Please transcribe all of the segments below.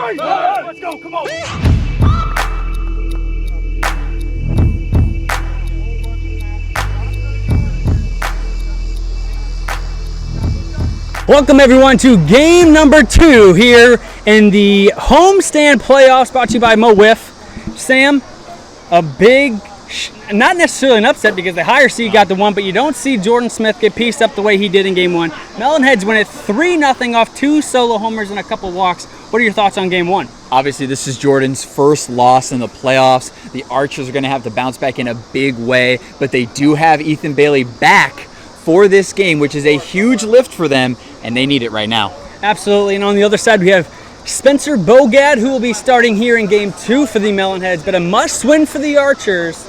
Let's go, come on. Welcome everyone to game number 2 here in the HomeStand playoffs brought to you by MO WIFF. Sam, a big, not necessarily an upset because the higher seed got the one, but you don't see Jordan Smith get pieced up the way he did in game 1. Melonheads win it 3-0 off 2 solo homers and a couple walks. What are your thoughts on game 1? Obviously, this is Jordan's first loss in the playoffs. The Archers are going to have to bounce back in a big way, but they do have Ethan Bailey back for this game, which is a huge lift for them, and they need it right now. Absolutely, and on the other side we have Spencer Bogad, who will be starting here in game 2 for the Melonheads, but a must-win for the Archers.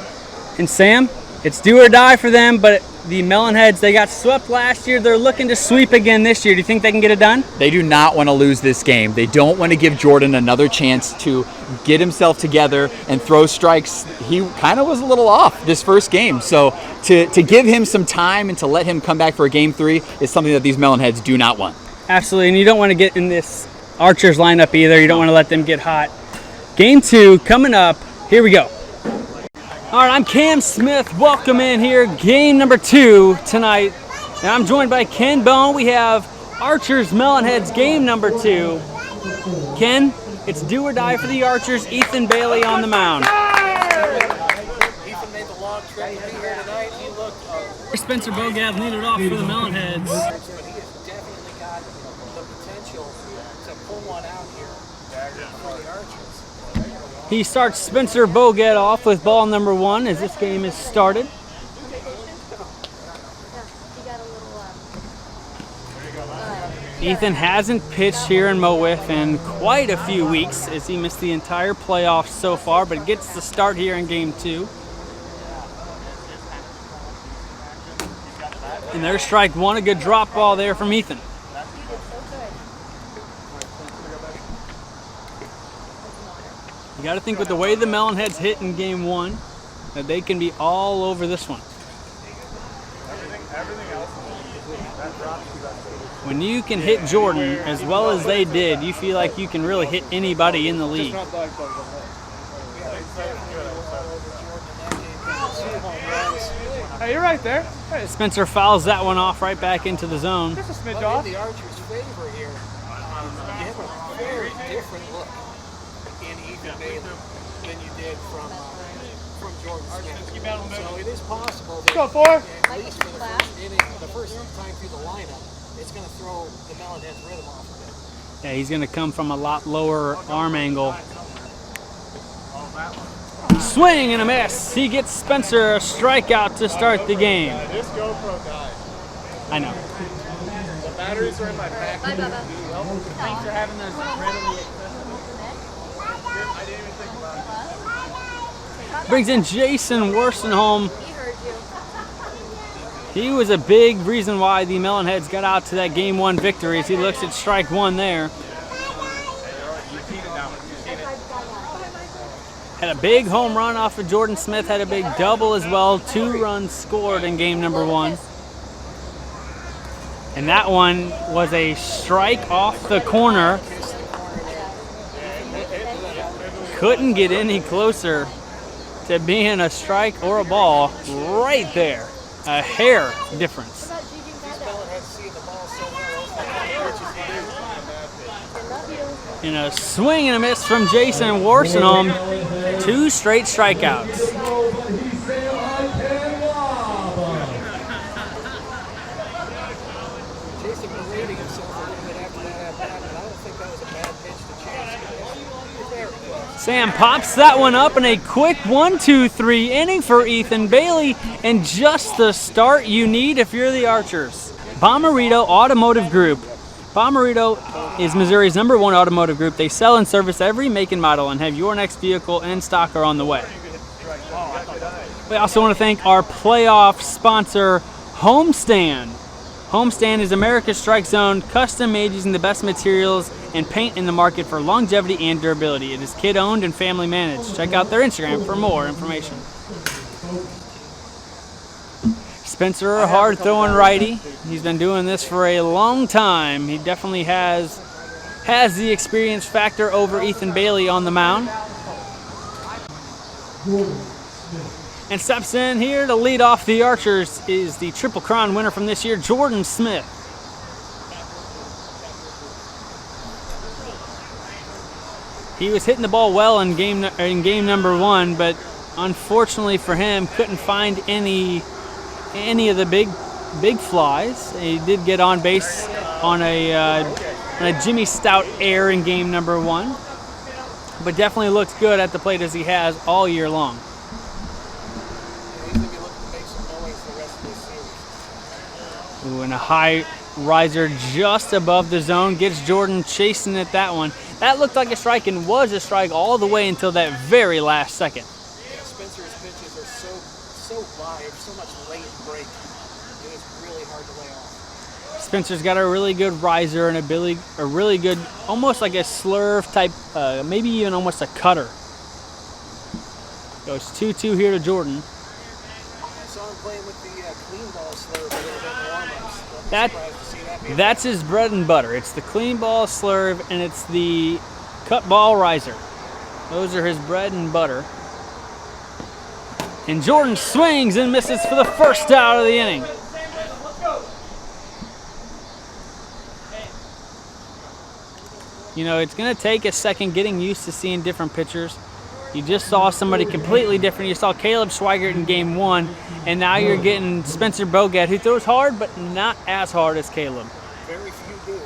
And Sam, it's do or die for them, but the Melonheads, they got swept last year. They're looking to sweep again this year. Do you think they can get it done? They do not want to lose this game. They don't want to give Jordan another chance to get himself together and throw strikes. He kind of was a little off this first game. So to give him some time and to let him come back for a game 3 is something that these Melonheads do not want. Absolutely, and you don't want to get in this Archers lineup either. You don't want to let them get hot. Game 2 coming up. Here we go. All right, I'm Cam Smith. Welcome in here. Game number 2 tonight. And I'm joined by Ken Bone. We have Archers Melonheads game number 2. Ken, it's do or die for the Archers. Ethan Bailey on the mound. Ethan made the long trip to be here tonight. He looked Spencer Bogad leading it off for the Melonheads. but he has definitely got the potential to pull one out here for the Archers. He starts Spencer Bogad off with ball number 1 as this game is started. Ethan hasn't pitched here in Mo WIFF in quite a few weeks as he missed the entire playoffs so far, but gets the start here in game 2. And there's strike 1, a good drop ball there from Ethan. You got to think with the way the Melonheads hit in game 1 that they can be all over this one. When you can hit Jordan as well as they did, you feel like you can really hit anybody in the league. Hey, you're right there. Hey, Spencer fouls that one off right back into the zone. just a smidge But off. in the Archers' favor here, you have a very different look in Ethan Bailey than you did from Jordan Smith. So it is possible that Go for it. at least for the first inning, the first time through the lineup, it's going to throw the Melonheads' rhythm off a bit. Yeah, he's going to come from a lot lower arm angle. Swing and a miss. He gets Spencer a strikeout to start the game. This GoPro died. I know. The batteries are in my back. Thanks for having those readily I didn't even think about it. Brings in Jason Worstenholm. He was a big reason why the Melonheads got out to that game 1 victory as he looks at strike 1 there. Had a big home run off of Jordan Smith, had a big double as well. 2 runs scored in game number 1. And that one was a strike off the corner. Couldn't get any closer to being a strike or a ball right there. A hair difference. These Melonheads see the ball so well, which is the And a swing and a miss from Jason Worstenholm. 2 straight strikeouts. Jason berating himself a little bit after that at-bat, but I don't think that was a bad pitch to Chase. Very close. Sam pops that one up in a quick 1-2-3 inning for Ethan Bailey, and just the start you need if you're the Archers. Bommarito Automotive Group. Bommarito is Missouri's #1 automotive group. They sell and service every make and model and have your next vehicle in stock or on the way. We also want to thank our playoff sponsor, HomeStand. HomeStand is America's strike zone, custom made using the best materials and paint in the market for longevity and durability. It is kid owned and family managed. Check out their Instagram for more information. Spencer, a hard throwing righty. He's been doing this for a long time. He definitely has has the experience factor over Ethan Bailey on the mound. And steps in here to lead off the Archers is the Triple Crown winner from this year, Jordan Smith. He was hitting the ball well in game number 1, but unfortunately for him, couldn't find any of the big flies. He did get on base on a Jimmy Stout air in game number 1, but definitely looks good at the plate as he has all year long. Ooh, and a high riser just above the zone gets Jordan chasing at that one. That looked like a strike and was a strike all the way until that very last second. Yeah, Spencer's pitches are so live, so much late break. It is really hard to lay off. Spencer's got a really good riser and a really good, almost like a slurve type, maybe even almost a cutter. Goes 2-2 here to Jordan. I saw him playing with the clean ball slurve a little bit in the warm-ups. That's his bread and butter. It's the clean ball slurve and it's the cut ball riser. Those are his bread and butter. And Jordan swings and misses for the first out of the inning. You know, it's going to take a second getting used to seeing different pitchers. You just saw somebody completely different. You saw Caleb Schweigert in game 1, and now you're getting Spencer Bogat, who throws hard, but not as hard as Caleb. Very few do.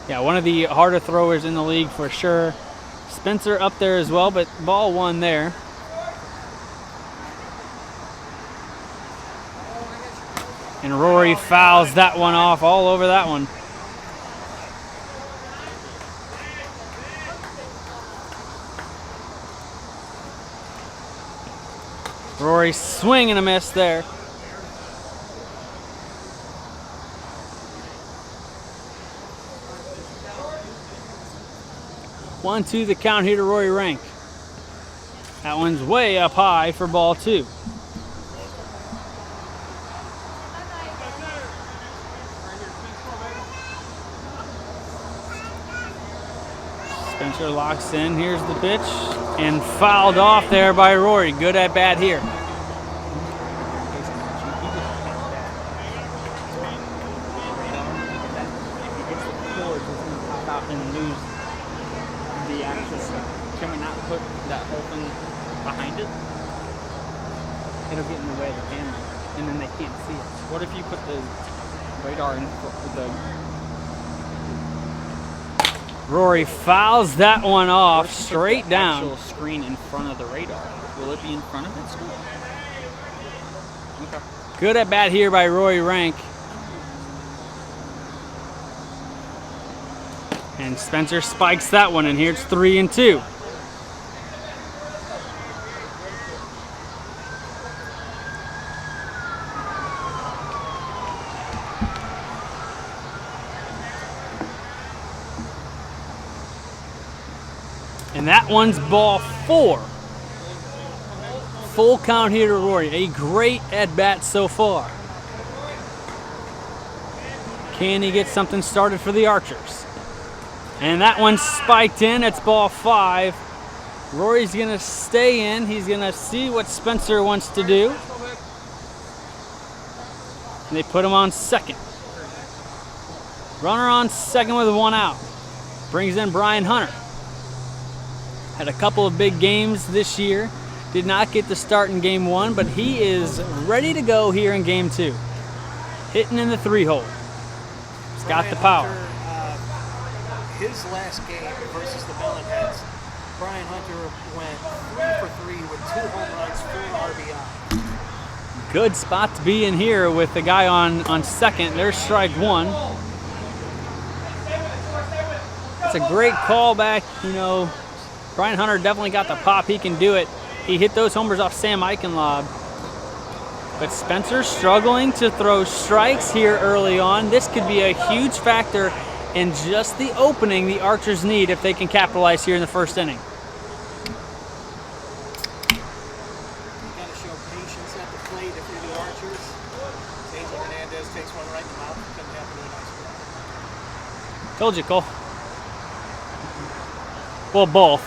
Yeah, one of the harder throwers in the league for sure. Spencer up there as well, but ball 1 there. And Rory fouls that one off all over that one. Rory swing and a miss there. 1-2 the count here to Rory Rank. That one's way up high for ball 2. Spencer locks in. Here's the pitch. And fouled off there by Rory. Good at bat here. And lose the access. Can we not put that whole thing behind it? It'll get in the way of the camera, and then they can't see it. What if you put the radar in the Rory fouls that one off straight down. actual screen in front of the radar? Will it be in front of it still? Okay. Good at bat here by Rory Rank. And Spencer spikes that one, and here it's 3-2. And that one's ball 4. Full count here to Rory. A great at bat so far. Can he get something started for the Archers? And that one's spiked in. It's ball 5. Rory's going to stay in. He's going to see what Spencer wants to do. And they put him on second. Runner on second with 1 out. Brings in Brian Hunter. Had a couple of big games this year. Did not get the start in game 1, but he is ready to go here in game 2. Hitting in the 3-hole. He's got the power. Hunter, his last game versus the Melonheads, Brian Hunter went 3 for 3 with 2 home runs, 4 RBI. Good spot to be in here with the guy on second. There's strike 1. It's a great callback. You know, Brian Hunter definitely got the pop. He can do it. He hit those homers off Sam Eichenlob. But Spencer's struggling to throw strikes here early on. This could be a huge factor in just the opening the Archers need if they can capitalize here in the first inning. You got to show patience at the plate if you're the Archers. Angel Hernandez takes one right in the mouth. Couldn't happen to a nice Told you, Cole. Well, both.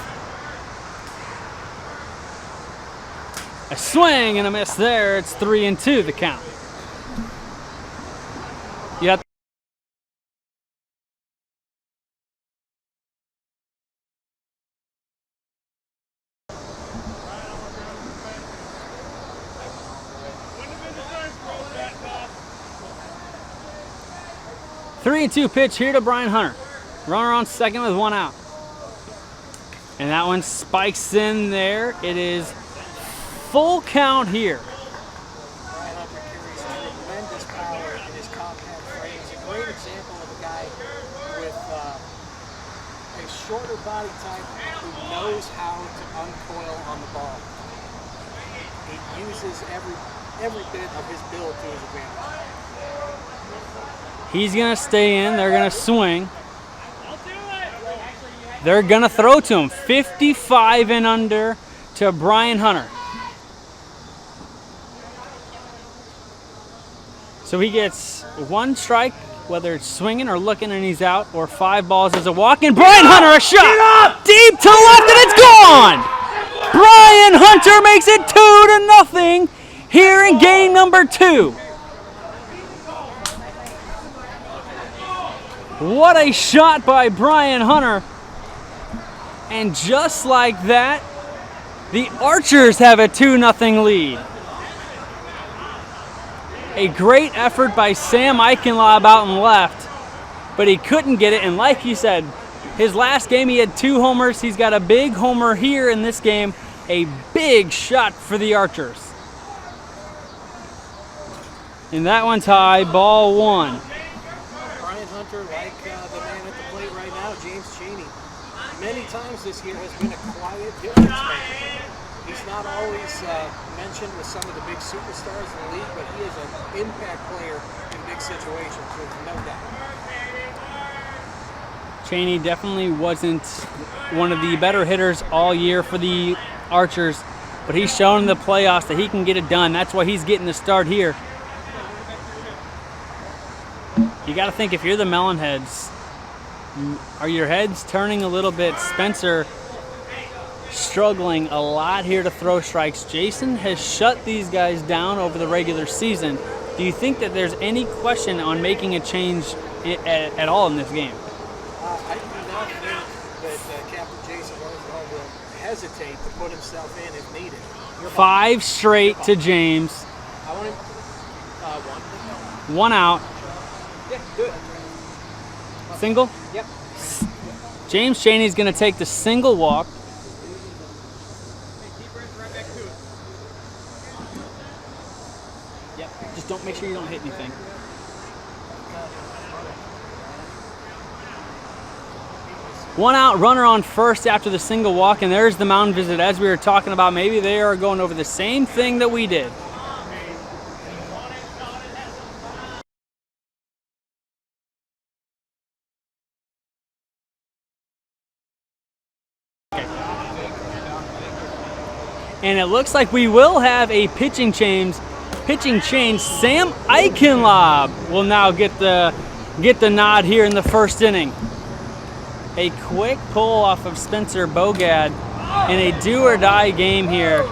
A swing and a miss there. It's 3-2 the count. You have 3-2 pitch here to Brian Hunter. Runner on second with 1 out. And that one spikes in there. It is full count here. Brian Hunter carries tremendous power in his compact frame. He's a great example of a guy with a shorter body type who knows how to uncoil on the ball. He uses every bit of his build to his advantage. He's going to stay in. They're going to swing. They're going to throw to him. 55 and under to Brian Hunter. So he gets 1 strike, whether it's swinging or looking and he's out, or 5 balls as a walk. And Brian Hunter, a shot deep to left, and it's gone. Brian Hunter makes it 2-0 here in game number 2. What a shot by Brian Hunter. And just like that, the Archers have a 2-0 lead. A great effort by Sam Eichenlaub out and left, but he couldn't get it. And like you said, his last game he had 2 homers. He's got a big homer here in this game. A big shot for the Archers. And that one's high, ball 1. Brian Hunter, like the man at the plate right now, James Chaney, many times this year has been a quiet difference maker. He's not always mentioned with some of the big superstars in the league, but he is an impact player in big situations, with no doubt. Chaney definitely wasn't one of the better hitters all year for the Archers, but he's shown in the playoffs that he can get it done. That's why he's getting the start here. You got to think, if you're the Melonheads, are your heads turning a little bit? Spencer struggling a lot here to throw strikes. Jason has shut these guys down over the regular season. Do you think that there's any question on making a change at all in this game? I do not think that Captain Jason Rosenthal will hesitate to put himself in if needed. 5 straight to James. I want him 1 out. Yeah, do it. Single? Yep. James Chaney's going to take the single walk. Yep. Just don't make sure you don't hit anything. One out, runner on first after the single walk, and there's the mound visit. As we were talking about, maybe they are going over the same thing that we did. And it looks like we will have a pitching change. Sam Eichenlaub will now get the nod here in the first inning. A quick pull off of Spencer Bogad in a do-or-die game here.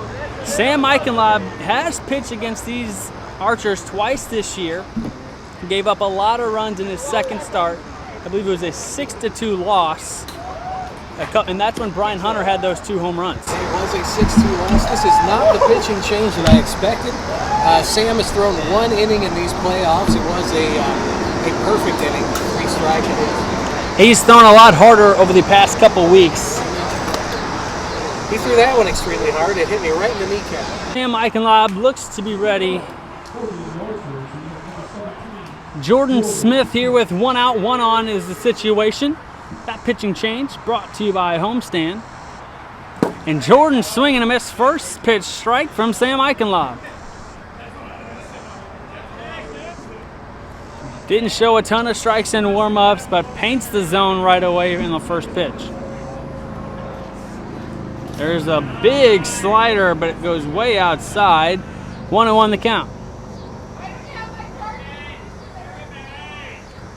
Sam Eichenlaub has pitched against these Archers twice this year. He gave up a lot of runs in his second start. I believe it was a 6-2 loss. And that's when Brian Hunter had those 2 home runs. It was a 6-2 loss. This is not the pitching change that I expected. Sam has thrown 1 inning in these playoffs. It was a perfect inning. 3 strikes it is. He's thrown a lot harder over the past couple weeks. He threw that one extremely hard. It hit me right in the kneecap. Sam Eichenlaub looks to be ready. Jordan Smith here with 1 out, 1 on is the situation. That pitching change brought to you by HomeStand. And Jordan swinging a miss, first pitch strike from Sam Eichenlaub. Didn't show a ton of strikes in warm-ups, but paints the zone right away in the first pitch. There's a big slider, but it goes way outside. 1-1 the count.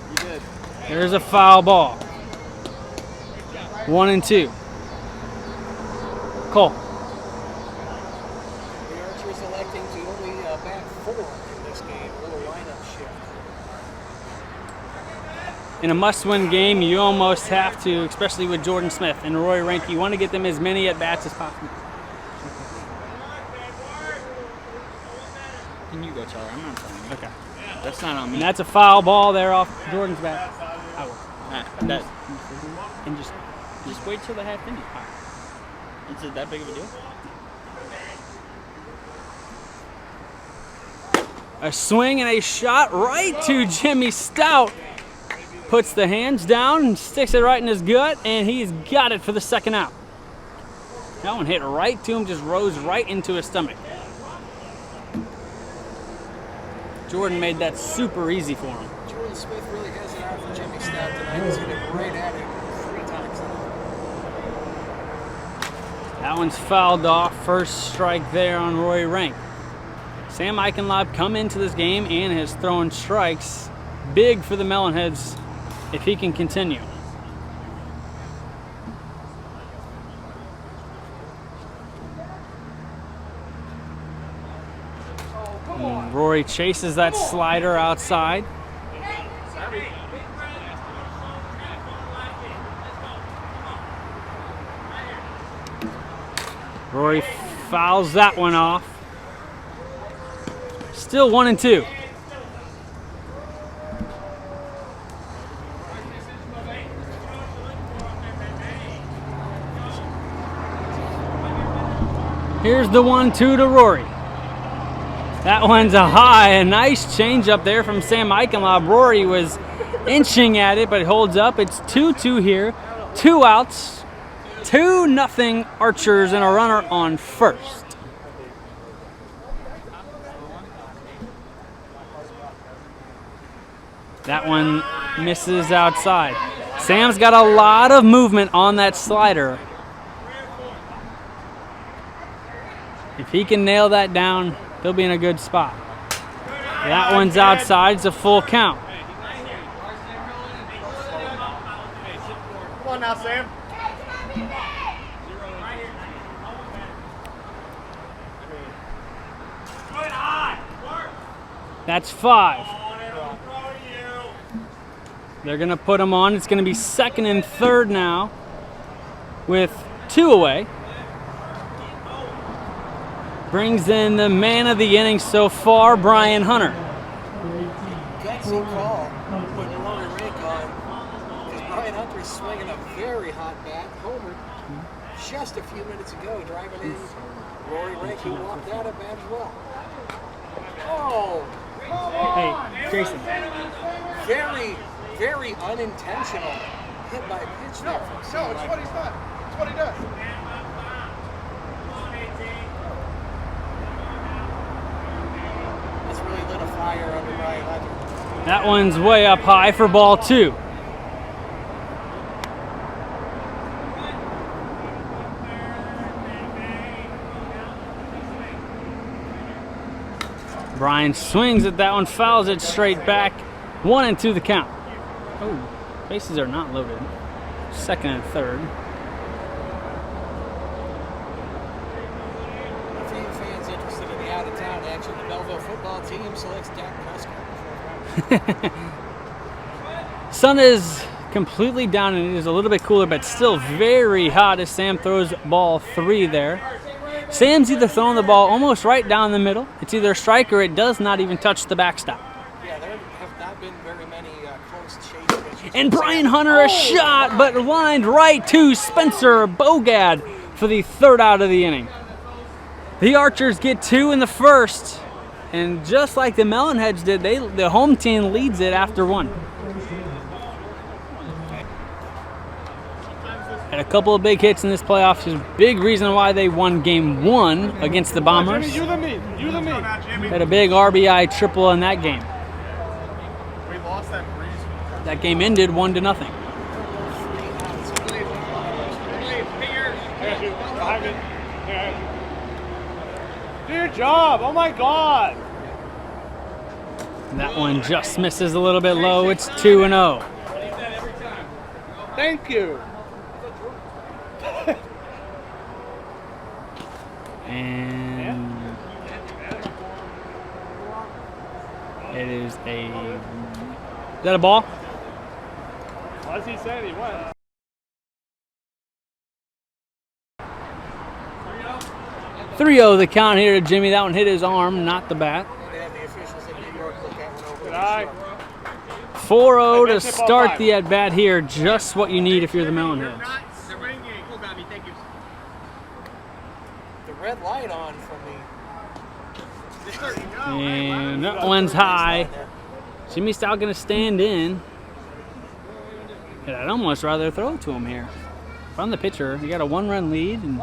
You did. There's a foul ball. 1 and 2. Cole. The Archers electing to only bat 4 in this game. A little lineup shift. In a must-win game, you almost have to, especially with Jordan Smith and Roy Rank, you want to get them as many at-bats as possible. Can you go, Charlie? I'm not telling you. Okay. That's not on And me. that's a foul ball there off Jordan's bat. That, And just wait till the half inning. is it that big of a deal? A swing and a shot right to Jimmy Stout. Puts the hands down and sticks it right in his gut, and he's got it for the second out. That one hit right to him, just rose right into his stomach. Jordan made that super easy for him. Jordan Smith really has it out for Jimmy Stout tonight. He's hit it right at him 3 times now. That one's fouled off. First strike there on Roy Rank. Sam Eichenlaub come into this game and has thrown strikes. Big for the Melonheads if he can continue. And Rory chases that slider outside. Rory fouls that one off. Still 1 and 2. Here's the 1-2 to Rory. That one's a high, a nice change up there from Sam Eichenlaub. Rory was inching at it, but it holds up. It's 2-2 here. 2 outs. 2-0 Archers and a runner on first. That one misses outside. Sam's got a lot of movement on that slider. If he can nail that down, he'll be in a good spot. That one's outside. It's a full count. Come on now, Sam. That's 5. They're going to put him on. It's going to be second and third now with 2 away. Brings in the man of the inning so far, Brian Hunter. Gutsy call putting Rory Rank on because Brian Hunter's swinging a very hot bat. Homer just a few minutes ago driving in Rory Rank, who walked out of bat as well. Oh! Hey, Jason. Very, very unintentional hit by pitch there. No, it's what he's done. It's what he does. It's really lit a fire under Brian Hunter. That one's way up high for ball 2. Brian swings at that one, fouls it straight back. 1 and 2 the count. Oh, bases are not loaded. Second and third. For you fans interested in the out-of-town action, the Belleville football team selects Dak Prescott. Sun is completely down and it is a little bit cooler, but still very hot as Sam throws ball 3 there. Sam's either throwing the ball almost right down the middle. It's either a strike or it does not even touch the backstop. Yeah, there have not been very many close chase pitches. And Brian Hunter a shot, but lined right to Spencer Bogad for the third out of the inning. The Archers get 2 in the first, and just like the Melonheads did, the home team leads it after 1. Had a couple of big hits in this playoff. Is a big reason why they won game 1 against the Bombers. Jimmy, you the me. You the me. Had a big RBI triple in that game. We lost that breeze. That game ended 1-0. Do your job. Oh my God. That one just misses a little bit low. It's 2-0. Thank you. And it is a. Is that a ball? What's he saying? He won. 3-0 the count here to Jimmy. That one hit his arm, not the bat. They have the officials in New York look at one over. Good eye. 4-0 to start the at bat here. Just what you need if you're the Melonheads. The red light on from the. And that one's high. Jimmy Stout going to stand in. And I'd almost rather throw to him here. From the pitcher, you got a 1-run lead. And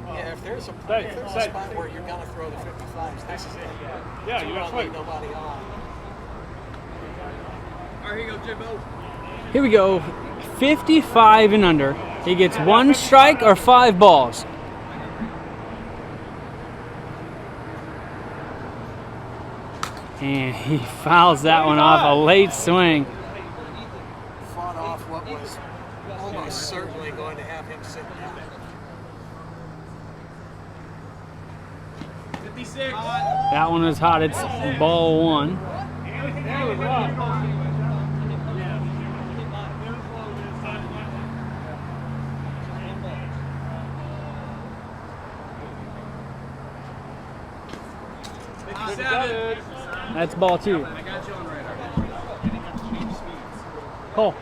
Yeah, if there's a spot where you're gonna throw the 55s, this is it. Yeah, you don't don't leave nobody on. All right, here you go, Jimbo. here we go. 55 and under. He gets 1 strike or 5 balls. And he fouls that one off. A late swing. Fought off what was almost certainly going to have him sit down. 56. That one was hot. It's ball 1. That's ball 2. I got you on radar. Cole.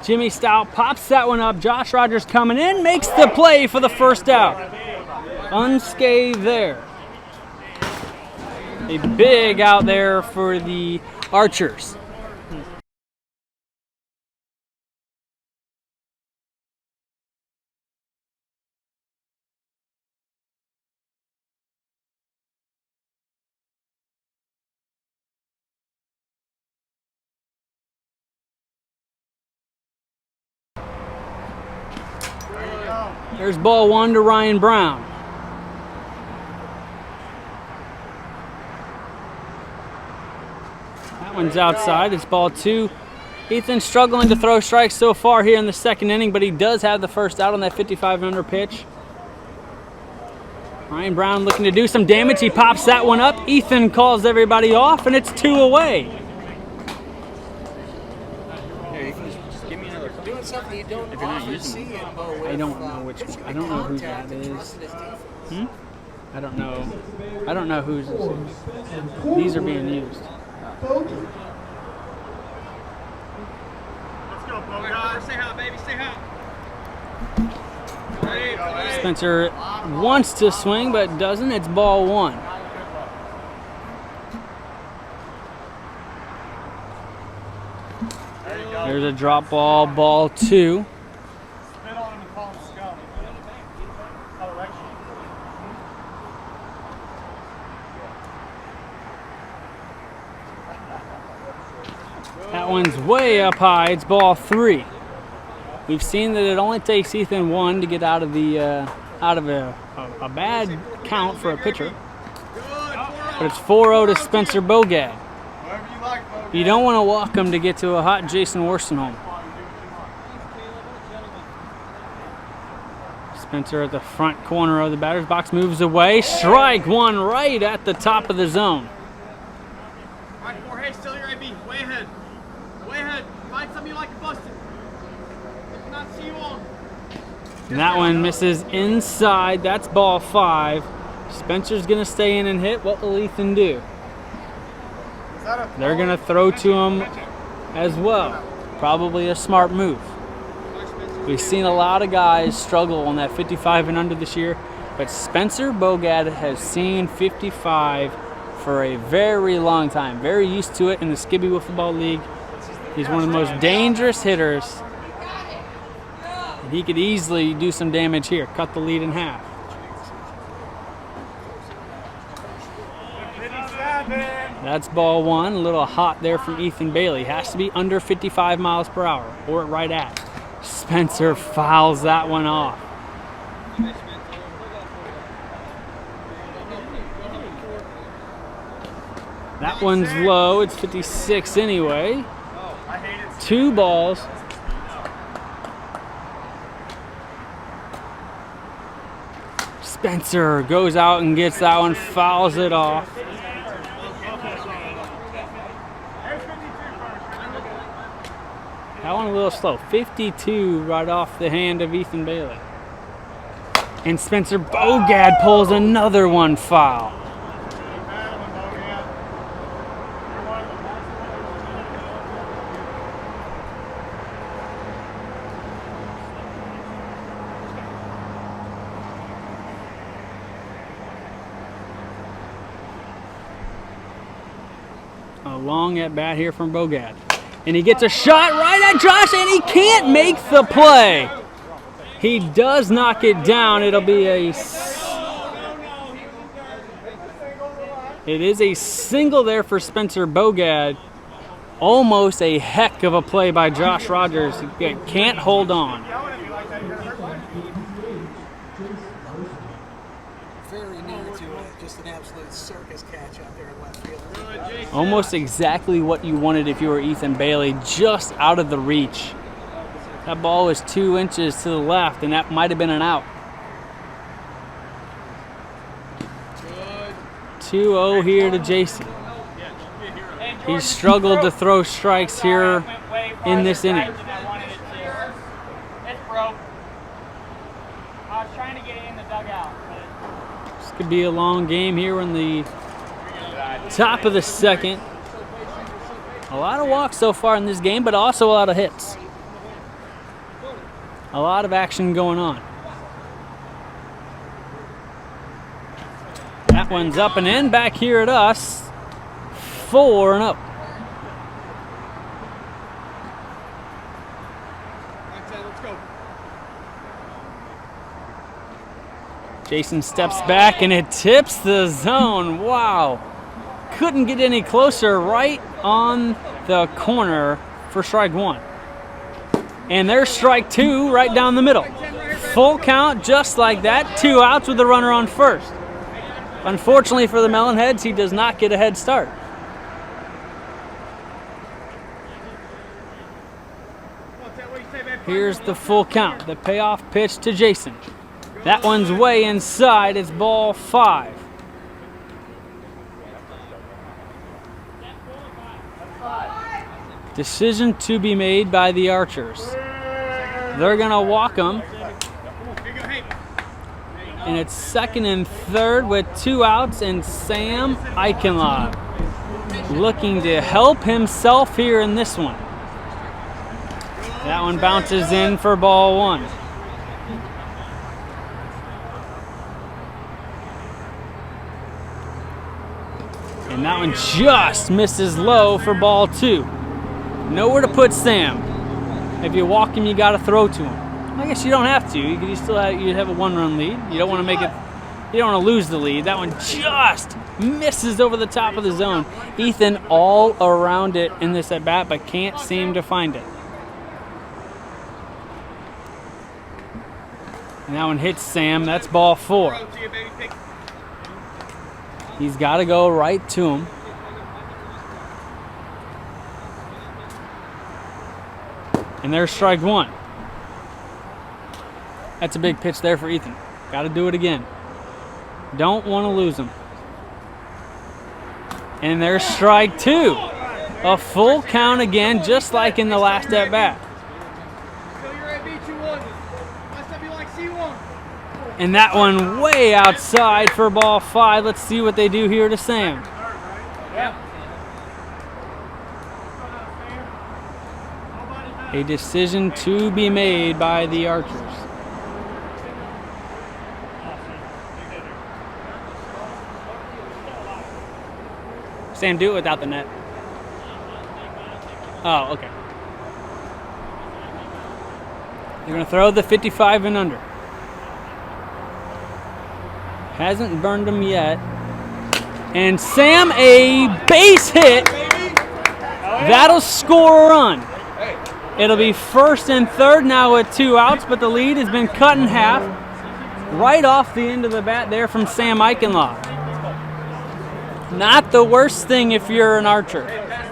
Jimmy Stout pops that one up. Josh Rogers coming in, makes the play for the first out. Unscathed there. A big out there for the Archers. There's ball 1 to Ryan Brown. That one's outside. It's ball 2. Ethan struggling to throw strikes so far here in the second inning, but he does have the first out on that 55 and under pitch. Ryan Brown looking to do some damage. He pops that one up. Ethan calls everybody off, and it's 2 away. Doing something you don't often see in Mo Wiff. I don't know which one. I don't know who that is. I don't know. I don't know whose this is. These are being used. Let's go, Bogart. Stay hot, baby. Stay hot. Spencer wants to swing, but doesn't. It's ball 1. There's a drop ball, ball 2. Spit on him and call him scum. That one's way up high. It's ball 3. We've seen that it only takes Ethan 1 to get out of the a bad count for a pitcher. But it's 4-0 to Spencer Bogad. Whatever you like, Bogart. You don't want to walk him to get to a hot Jason Worstenholm. Spencer at the front corner of the batter's box moves away. Strike 1 right at the top of the zone. All right, Jorge, still your AB. Way ahead. Way ahead. Find something you like to bust it. If not, see you on. And that one misses inside. That's ball 5. Spencer's going to stay in and hit. What will Ethan do? They're going to throw to him as well. Probably a smart move. We've seen a lot of guys struggle on that 55 and under this year, but Spencer Bogad has seen 55 for a very long time. Very used to it in the Skibby Wiffle Ball League. He's one of the most dangerous hitters. He could easily do some damage here, cut the lead in half. That's ball 1, a little hot there from Ethan Bailey. Has to be under 55 miles per hour, or right at. Spencer fouls that one off. That one's low. It's 56 anyway. 2 balls. Spencer goes out and gets that one, fouls it off. That one a little slow. 52 right off the hand of Ethan Bailey. And Spencer Bogad pulls another one foul. A long at bat here from Bogad. And he gets a shot right at Josh, and he can't make the play. He does knock it down. It'll be it is a single there for Spencer Bogad. Almost a heck of a play by Josh Rogers. He can't hold on. Very near to just an absolute circus catch out there in left field. Almost exactly what you wanted if you were Ethan Bailey, just out of the reach. That ball was 2 inches to the left, and that might have been an out. 2-0 here to Jason. He struggled to throw strikes here in this inning. It's broke. I was trying to get it in the dugout. This could be a long game here in the top of the second. A lot of walks so far in this game, but also a lot of hits. A lot of action going on. That one's up and in. Back here at us. 4-0. Jason steps back and it tips the zone. Wow. Couldn't get any closer, right on the corner for strike 1. And there's strike 2 right down the middle. Full count just like that. 2 outs with the runner on first. Unfortunately for the Melonheads, he does not get a head start. Here's the full count. The payoff pitch to Jason. That one's way inside. It's ball 5. Decision to be made by the Archers. They're going to walk him. And it's 2nd and 3rd with 2 outs, and Sam Eichenlaub looking to help himself here in this one. That one bounces in for ball 1. And that one just misses low for ball 2. Nowhere to put Sam. If you walk him, you got to throw to him. I guess you don't have to. You still have a 1-run lead. You don't want to make it. You don't want to lose the lead. That one just misses over the top of the zone. Ethan all around it in this at bat, but can't seem to find it. And that one hits Sam. That's ball 4. He's got to go right to him. And there's strike 1. That's a big pitch there for Ethan. Got to do it again. Don't want to lose him. And there's strike 2. A full count again, just like in the last at bat. And that one way outside for ball 5. Let's see what they do here to Sam. A decision to be made by the Archers. Sam, do it without the net. Oh, okay. They're going to throw the 55 and under. Hasn't burned them yet. And Sam, a base hit. That'll score a run. It'll be 1st and 3rd now with 2 outs, but the lead has been cut in half. Right off the end of the bat there from Sam Eichenlaub. Not the worst thing if you're an archer. No, that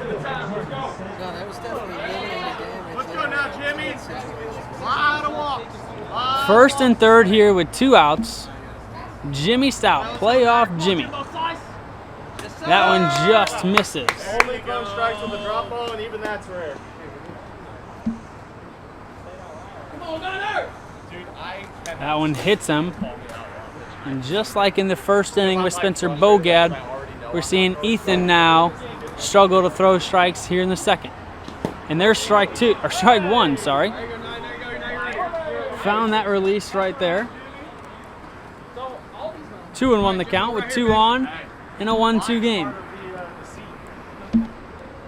was definitely limiting the damage. Let's go now, Jimmy. Lot of walks. First and third here with 2 outs. Jimmy Stout, playoff Jimmy. That one just misses. Only throw strikes with a drop ball, and even that's rare. That one hits him. And just like in the first inning with Spencer Bogad, we're seeing Ethan now struggle to throw strikes here in the second. And there's strike 1, sorry. Found that release right there. 2-1 the count with 2 on in a 1-2 game.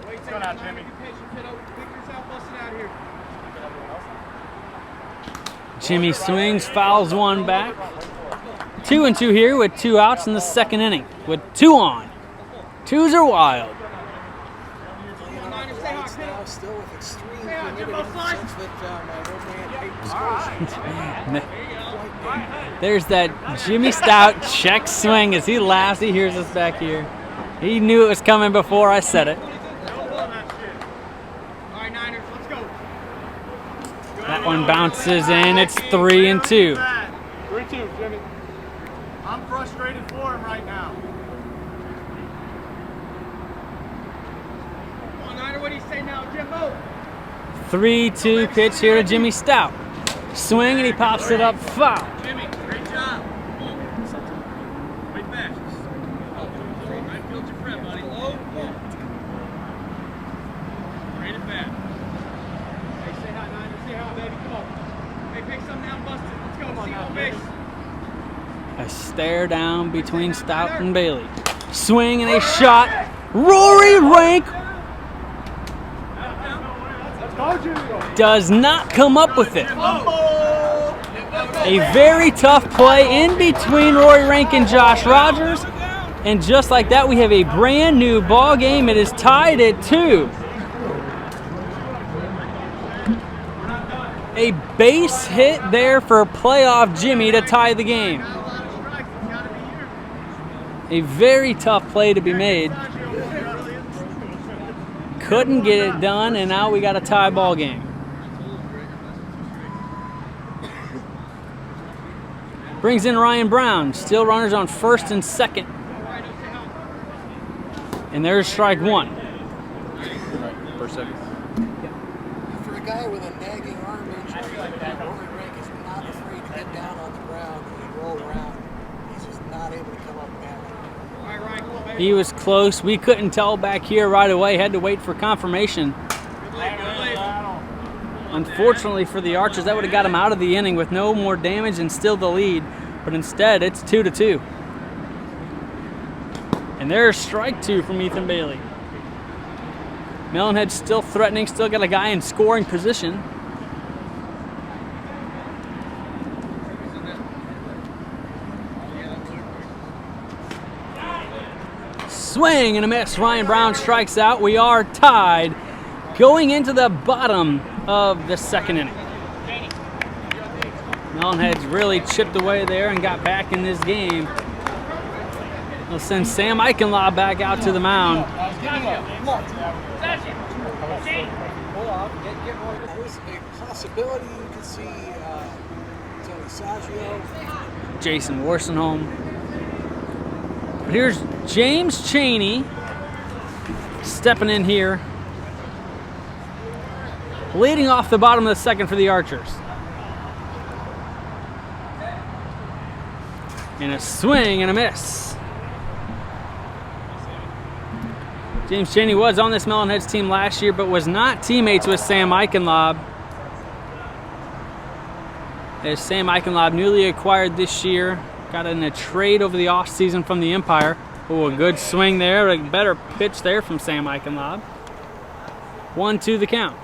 Let's go now, Jimmy. Jimmy swings, fouls one back. 2-2 here with 2 outs in the second inning with 2 on. 2s are wild. It's now still with extreme humidity since that my old man hate discussion. There's that Jimmy Stout check swing as he laughs. He hears us back here. He knew it was coming before I said it. That one bounces in. It's 3-2. 3-2, Jimmy. I'm frustrated for him right now. Come on, Niner, what do you say now, Jimbo? 3-2 pitch here to Jimmy Stout. Swing and he pops it up, foul. Jimmy, great job. Wait back. Right field your friend, buddy. Low. Great at bat. Hey, say hi, Niner. Say hi, baby. Come on. Hey, pick something down, Busted. Let's go. See on base. A stare down between Stout and Bailey. Swing and a shot. Rory Rank does not come up with it. A very tough play in between Rory Rank and Josh Rogers. And just like that, we have a brand new ball game. It is tied at 2. A base hit there for playoff Jimmy to tie the game. A very tough play to be made. Couldn't get it done, and now we got a tie ball game. Brings in Ryan Brown. Still runners on first and second. And there's strike 1. First, second. For a guy with a nagging arm injury, Rory Rank is not afraid to get down on the ground and roll around. He's just not able to come up and down. He was close. We couldn't tell back here right away. Had to wait for confirmation. Unfortunately for the Archers, that would have got him out of the inning with no more damage and still the lead. But instead, it's 2-2. And there's strike 2 from Ethan Bailey. Melonheads still threatening, still got a guy in scoring position. Swing and a miss. Ryan Brown strikes out. We are tied going into the bottom of the second inning. Melonheads really chipped away there and got back in this game. We'll send Sam Eichenlaw back out to the mound. There's a possibility you could see Tony Saggio. Jason Worsenholm. But here's James Chaney stepping in here, leading off the bottom of the second for the Archers. And a swing and a miss. James Chaney was on this Melonheads team last year, but was not teammates with Sam Eichenlaub. As Sam Eichenlaub, newly acquired this year, got in a trade over the offseason from the Empire. Oh, a good swing there, a better pitch there from Sam Eichenlaub. 1-2 the count.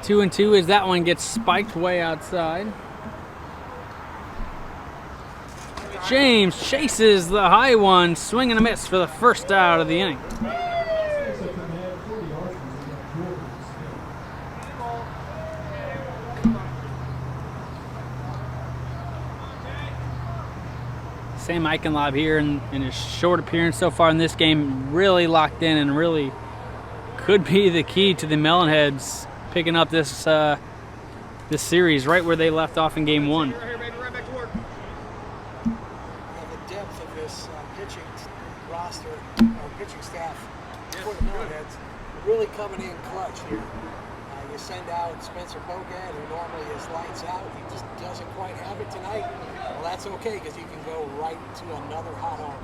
Two and two as that one gets spiked way outside. James chases the high one, swing and a miss for the first out of the inning. Sam Eichenlaub here in his short appearance so far in this game, really locked in and really could be the key to the Melonheads picking up this this series right where they left off in game 1. Right here, baby. Right back to work. The depth of this pitching roster, or pitching staff for the Melonheads, really coming in clutch here. You send out Spencer Bogat, who normally is lights out. He just doesn't quite have it tonight. Well, that's okay, because you can go right to another hot arm.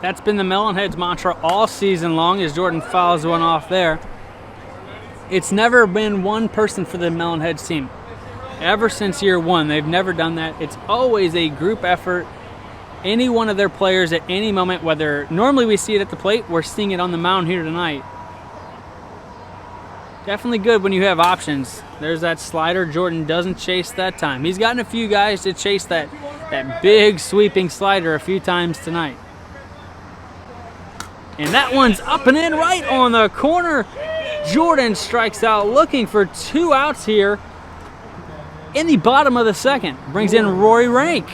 That's been the Melonheads mantra all season long as Jordan fouls one off there. It's never been one person for the Melonheads team. Ever since year 1, they've never done that. It's always a group effort. Any one of their players at any moment, whether normally we see it at the plate, we're seeing it on the mound here tonight. Definitely good when you have options. There's that slider. Jordan doesn't chase that time. He's gotten a few guys to chase that big sweeping slider a few times tonight. And that one's up and in right on the corner. Jordan strikes out looking for 2 outs here in the bottom of the 2nd. Brings in Rory Rank.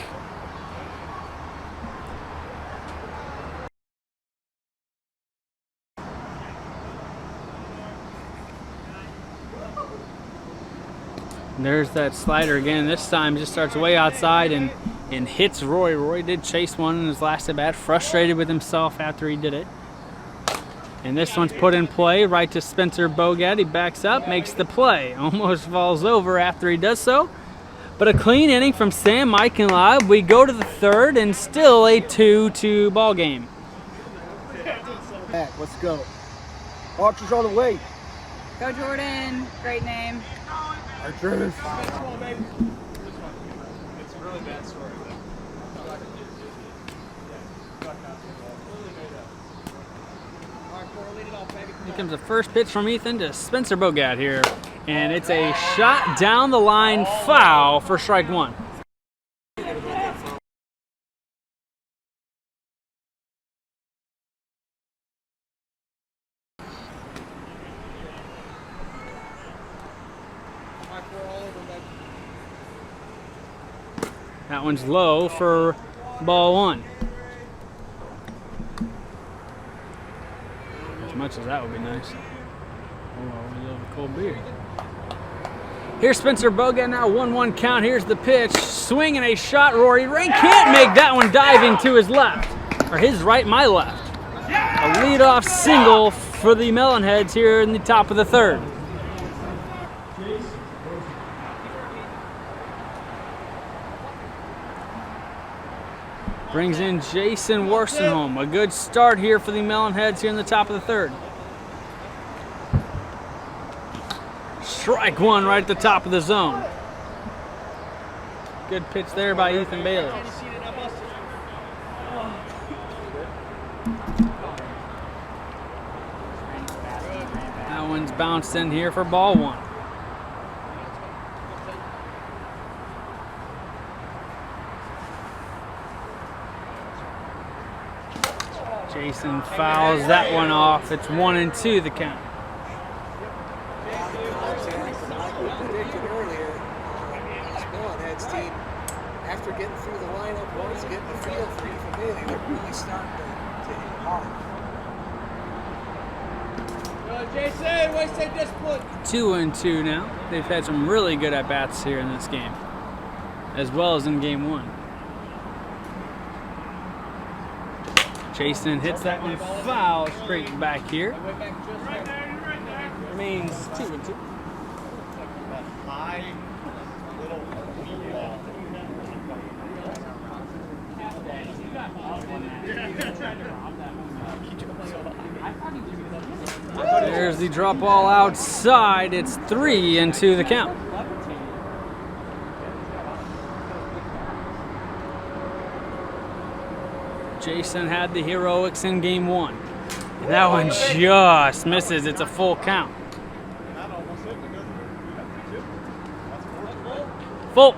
There's that slider again. This time just starts way outside and hits Roy. Roy did chase one in his last at bat, frustrated with himself after he did it. And this one's put in play right to Spencer Bogat. He backs up, makes the play. Almost falls over after he does so. But a clean inning from Sam Eichenlaub. We go to the 3rd and still a 2-2 ball game. Let's go. Archers all the way. Go Jordan. Great name. Archers. Come on, baby. It's a really bad story. Here comes the first pitch from Ethan to Spencer Bogat here. And it's a shot down the line, foul for strike 1. That one's low for ball 1. As much as that would be nice. Oh, we love a cold beer. Here's Spencer Bogat now, 1-1 count. Here's the pitch. Swing and a shot. Rory Rank can't make that one, diving to his left. Or his right, my left. A leadoff single for the Melonheads here in the top of the 3rd. Brings in Jason Worstenholm. A good start here for the Melonheads here in the top of the 3rd. Strike 1 right at the top of the zone. Good pitch there by Ethan Bailey. That one's bounced in here for ball 1. Jason fouls that one off. It's 1-2 the count. Like we predicted earlier, this Melonheads team, after getting through the lineup once, getting the feel for Ethan Bailey, they're really starting to hit hard. Jason, way to stay disciplined. 2-2 now. They've had some really good at-bats here in this game, as well as in game 1. Jason hits that one foul straight back here. Remains 2-2. There's the drop ball outside. It's 3-2 the count. Jason had the heroics in game 1. And that one just misses. It's a full count. Full.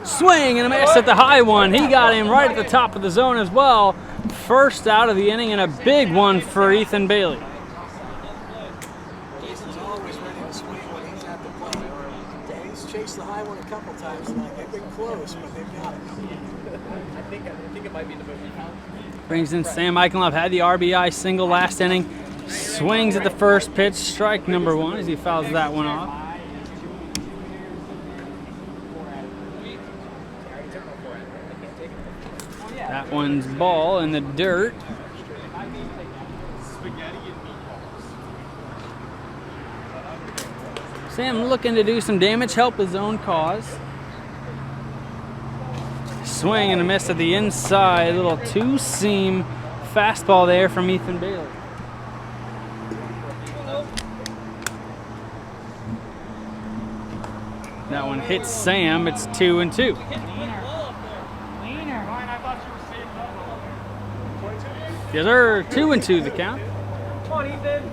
Swing and a miss at the high one. He got him right at the top of the zone as well. First out of the inning and a big one for Ethan Bailey. Jason's always ready to swing when he's at the plate. by one a couple times tonight. They've been close, but they've got it. I think it might be the movie. Brings in Sam Eichenlaub, had the RBI single last inning. Swings at the first pitch, strike number 1 as he fouls that one off. That one's ball in the dirt. Sam looking to do some damage, help his own cause. Swing and a miss at the inside, little two-seam fastball there from Ethan Bailey. That one hits Sam, it's 2-2. Yes, sir. 2-2 the count. Come on, Ethan.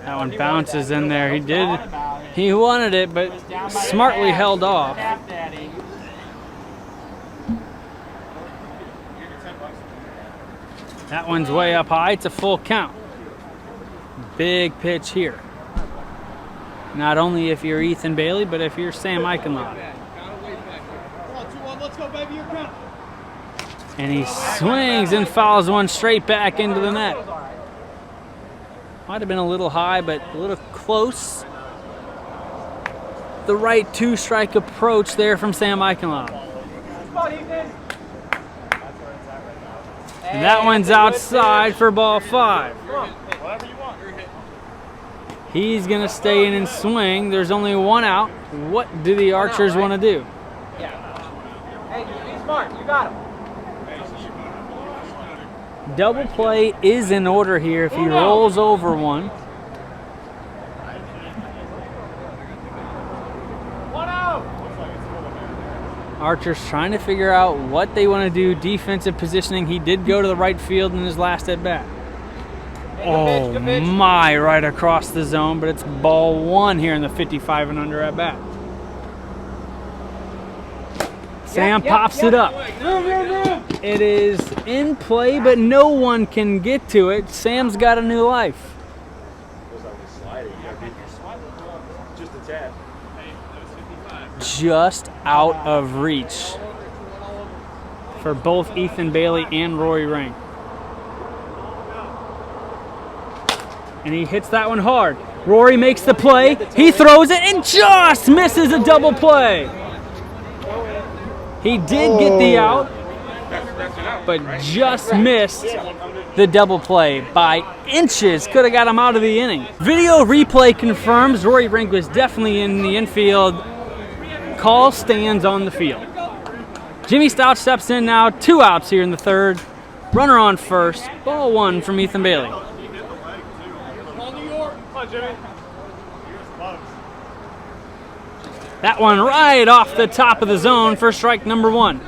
That one bounces in there. He wanted it, but smartly held off. That one's way up high. It's a full count. Big pitch here. Not only if you're Ethan Bailey, but if you're Sam Eichenlaub. Let's go, baby. You're count. And he swings and fouls one straight back into the net. Might have been a little high, but a little close. The right two-strike approach there from Sam Eichenlaub. And that one's outside for ball 5. He's going to stay in and swing. There's only one out. What do the Archers want to do? Hey, be smart. You got him. Double play is in order here if he rolls over one. Archer's trying to figure out what they want to do. Defensive positioning. He did go to the right field in his last at bat. Oh my, right across the zone, but it's ball 1 here in the 55 and under at bat. Sam pops it up. It is in play, but no one can get to it. Sam's got a new life. Just out of reach for both Ethan Bailey and Rory Rank. And he hits that one hard. Rory makes the play. He throws it and just misses a double play. He did get the out, but just missed the double play by inches. Could have got him out of the inning. Video replay confirms Rory Rank was definitely in the infield. Call stands on the field. Jimmy Stout steps in now. 2 outs here in the 3rd. Runner on first. Ball 1 from Ethan Bailey. That one right off the top of the zone for strike number 1.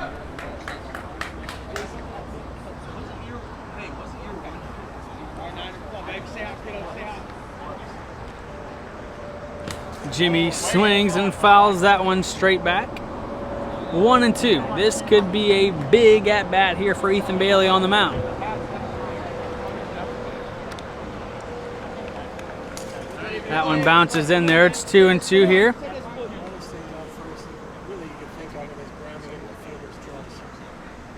Jimmy swings and fouls that one straight back. 1-2. This could be a big at-bat here for Ethan Bailey on the mound. That one bounces in there. It's 2-2 here.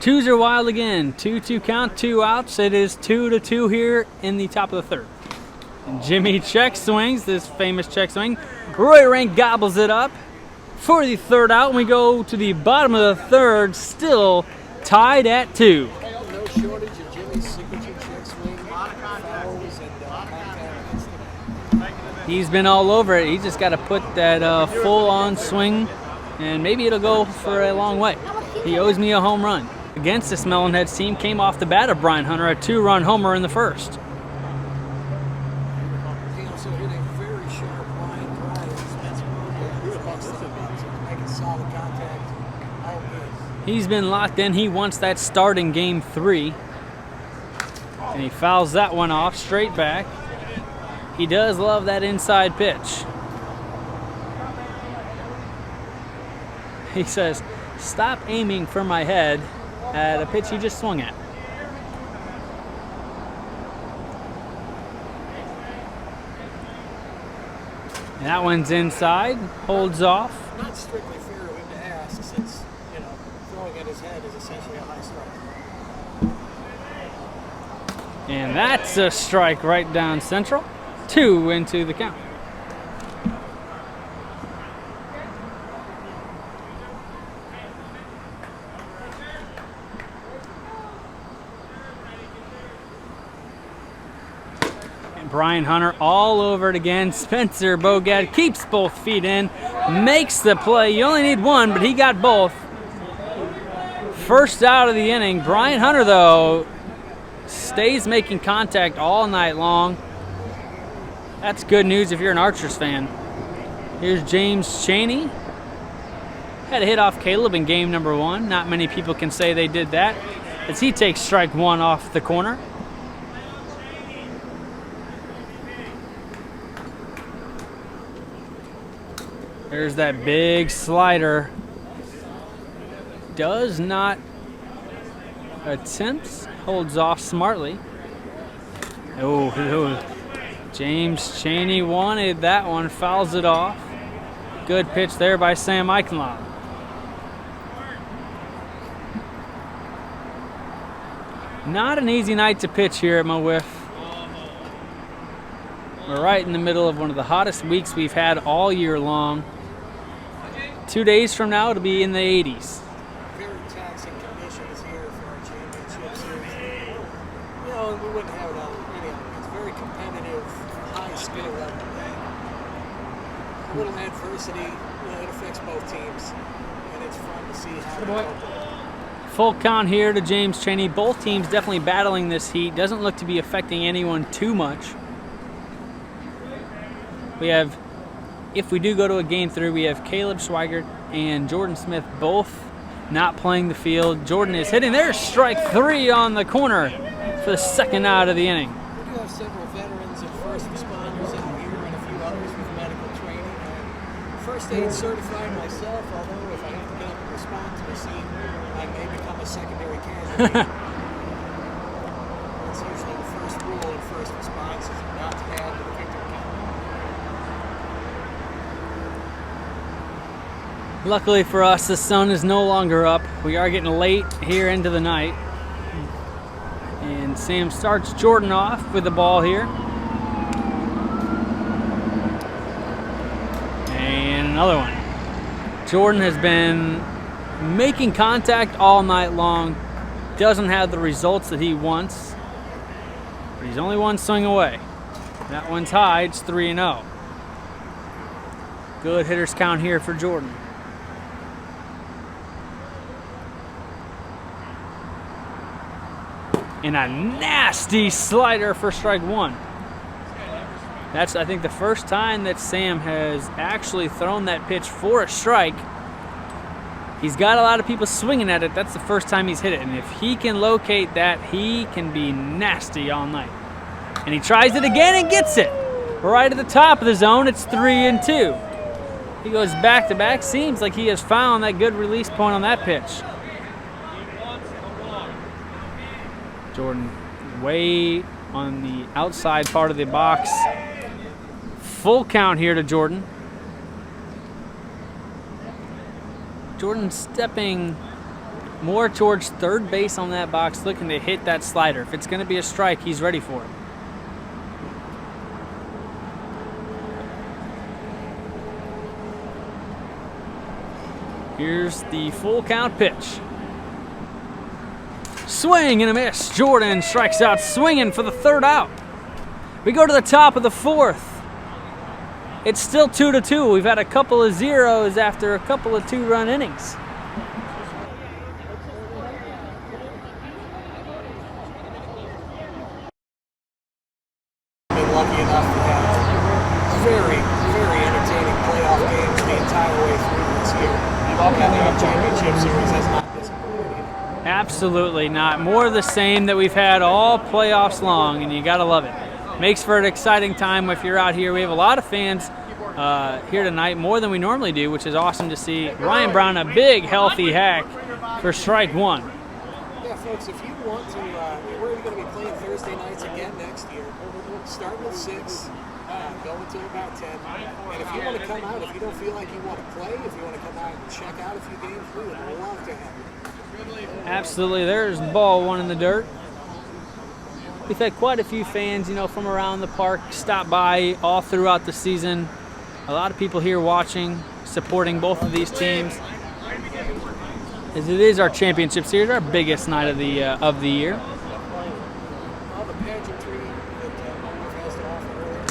Twos are wild again. 2-2 count, 2 outs. It is 2-2 here in the top of the 3rd. And Jimmy check swings, this famous check swing. Roy Rank gobbles it up for the 3rd out. And we go to the bottom of the 3rd, still tied at 2. No shortage of Jimmy's signature check swing. Fouls and He's been all over it. He's just got to put that full-on swing, and maybe it'll go for a long way. He owes me a home run. Against this Melonheads team came off the bat of Brian Hunter, a 2-run homer in the 1st. he also hit a very sharp line drive. That's making solid contact. All good. He's been locked in. He wants that start in game 3. And he fouls that one off straight back. He does love that inside pitch. He says, stop aiming for my head at a pitch you just swung at. That one's inside, holds off. Not strictly fair of him to ask, since, you know, throwing at his head is essentially a high strike. And that's a strike right down central. 2 into the count. Brian Hunter all over it again. Spencer Bogat keeps both feet in, makes the play. You only need one, but he got both. First out of the inning. Brian Hunter, though, stays making contact all night long. That's good news if you're an Archers fan. Here's James Chaney. Had a hit off Caleb in game number 1. Not many people can say they did that, as he takes strike 1 off the corner. There's that big slider. Does not attempt, holds off smartly. Oh, James Chaney wanted that one, fouls it off. Good pitch there by Sam Eichenlaub. Not an easy night to pitch here at MO WIFF. We're right in the middle of one of the hottest weeks we've had all year long. 2 days from now, it'll be in the 80s. Very taxing conditions here for our championship series. You know, and we wouldn't have it on any of it. It's very competitive, high skill level. A little adversity, you know, it affects both teams, and it's fun to see how they go. Full count here to James Chaney. Both teams definitely battling this heat. Doesn't look to be affecting anyone too much. We have, if we do go to a game 3, we have Caleb Schweigert and Jordan Smith both not playing the field. Jordan is hitting. There's strike 3 on the corner for the second out of the inning. We do have several veterans and first responders out here and a few others with medical training. And first aid certified myself, although if I have to get up and respond to a scene, I may become a secondary casualty. That's usually the first rule in first response, is not to add to the victim count. Luckily for us, the sun is no longer up. We are getting late here into the night. And Sam starts Jordan off with the ball here. And another one. Jordan has been making contact all night long. Doesn't have the results that he wants. But he's only one swing away. That one's high, it's 3-0. Good hitters count here for Jordan. And a nasty slider for strike 1. That's, I think, the first time that Sam has actually thrown that pitch for a strike. He's got a lot of people swinging at it. That's the first time he's hit it. And if he can locate that, he can be nasty all night. And he tries it again and gets it. Right at the top of the zone, it's 3-2. He goes back to back. Seems like he has found that good release point on that pitch. Jordan way on the outside part of the box. Full count here to Jordan. Jordan stepping more towards third base on that box, looking to hit that slider. If it's going to be a strike, he's ready for it. Here's the full count pitch. Swing and a miss. Jordan strikes out swinging for the third out. We go to the top of the 4th. It's still 2-2. We've had a couple of zeros after a couple of 2-run innings. Been lucky enough to have very, very entertaining playoff games the entire way through this year. And the championship series has not disappointed either. Absolutely not. More of the same that we've had all playoffs long, and you gotta love it. Makes for an exciting time if you're out here. We have a lot of fans here tonight, more than we normally do, which is awesome to see. Ryan Brown, a big healthy hack for strike 1. Yeah, folks, if you want to, we're going to be playing Thursday nights again next year. Start with 6. Go until about 10. And if you want to come out, if you don't feel like you want to play, if you want to come out and check out a few games, we would love to have you. Absolutely. There's ball one in the dirt. We've had quite a few fans, from around the park stop by all throughout the season. A lot of people here watching, supporting both of these teams. As it is our championship series, our biggest night of the year. All the pageantry that MO WIFF has to offer earlier.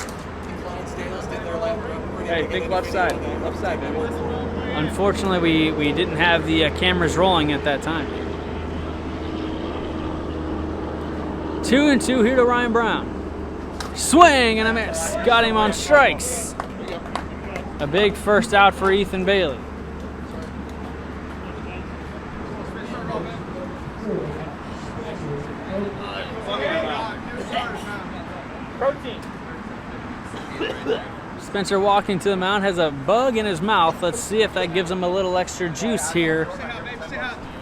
Clydesdales did their lap run. Hey, think left side. Left side, man. Unfortunately, we didn't have the cameras rolling at that time. 2-2 here to Ryan Brown. Swing and a miss. Got him on strikes. A big first out for Ethan Bailey. Spencer walking to the mound, has a bug in his mouth. Let's see if that gives him a little extra juice here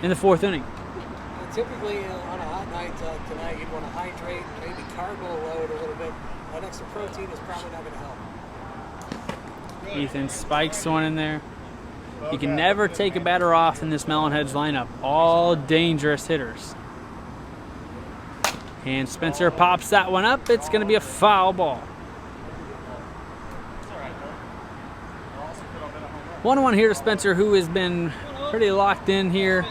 in the 4th inning. Typically, on a hot night tonight, you'd want to hydrate, maybe carbo load a little bit. That extra protein is probably not going to help. Ethan spikes one in there. You can never take a batter off in this Melonheads lineup. All dangerous hitters. And Spencer pops that one up. It's going to be a foul ball. 1-1 here to Spencer, who has been pretty locked in here.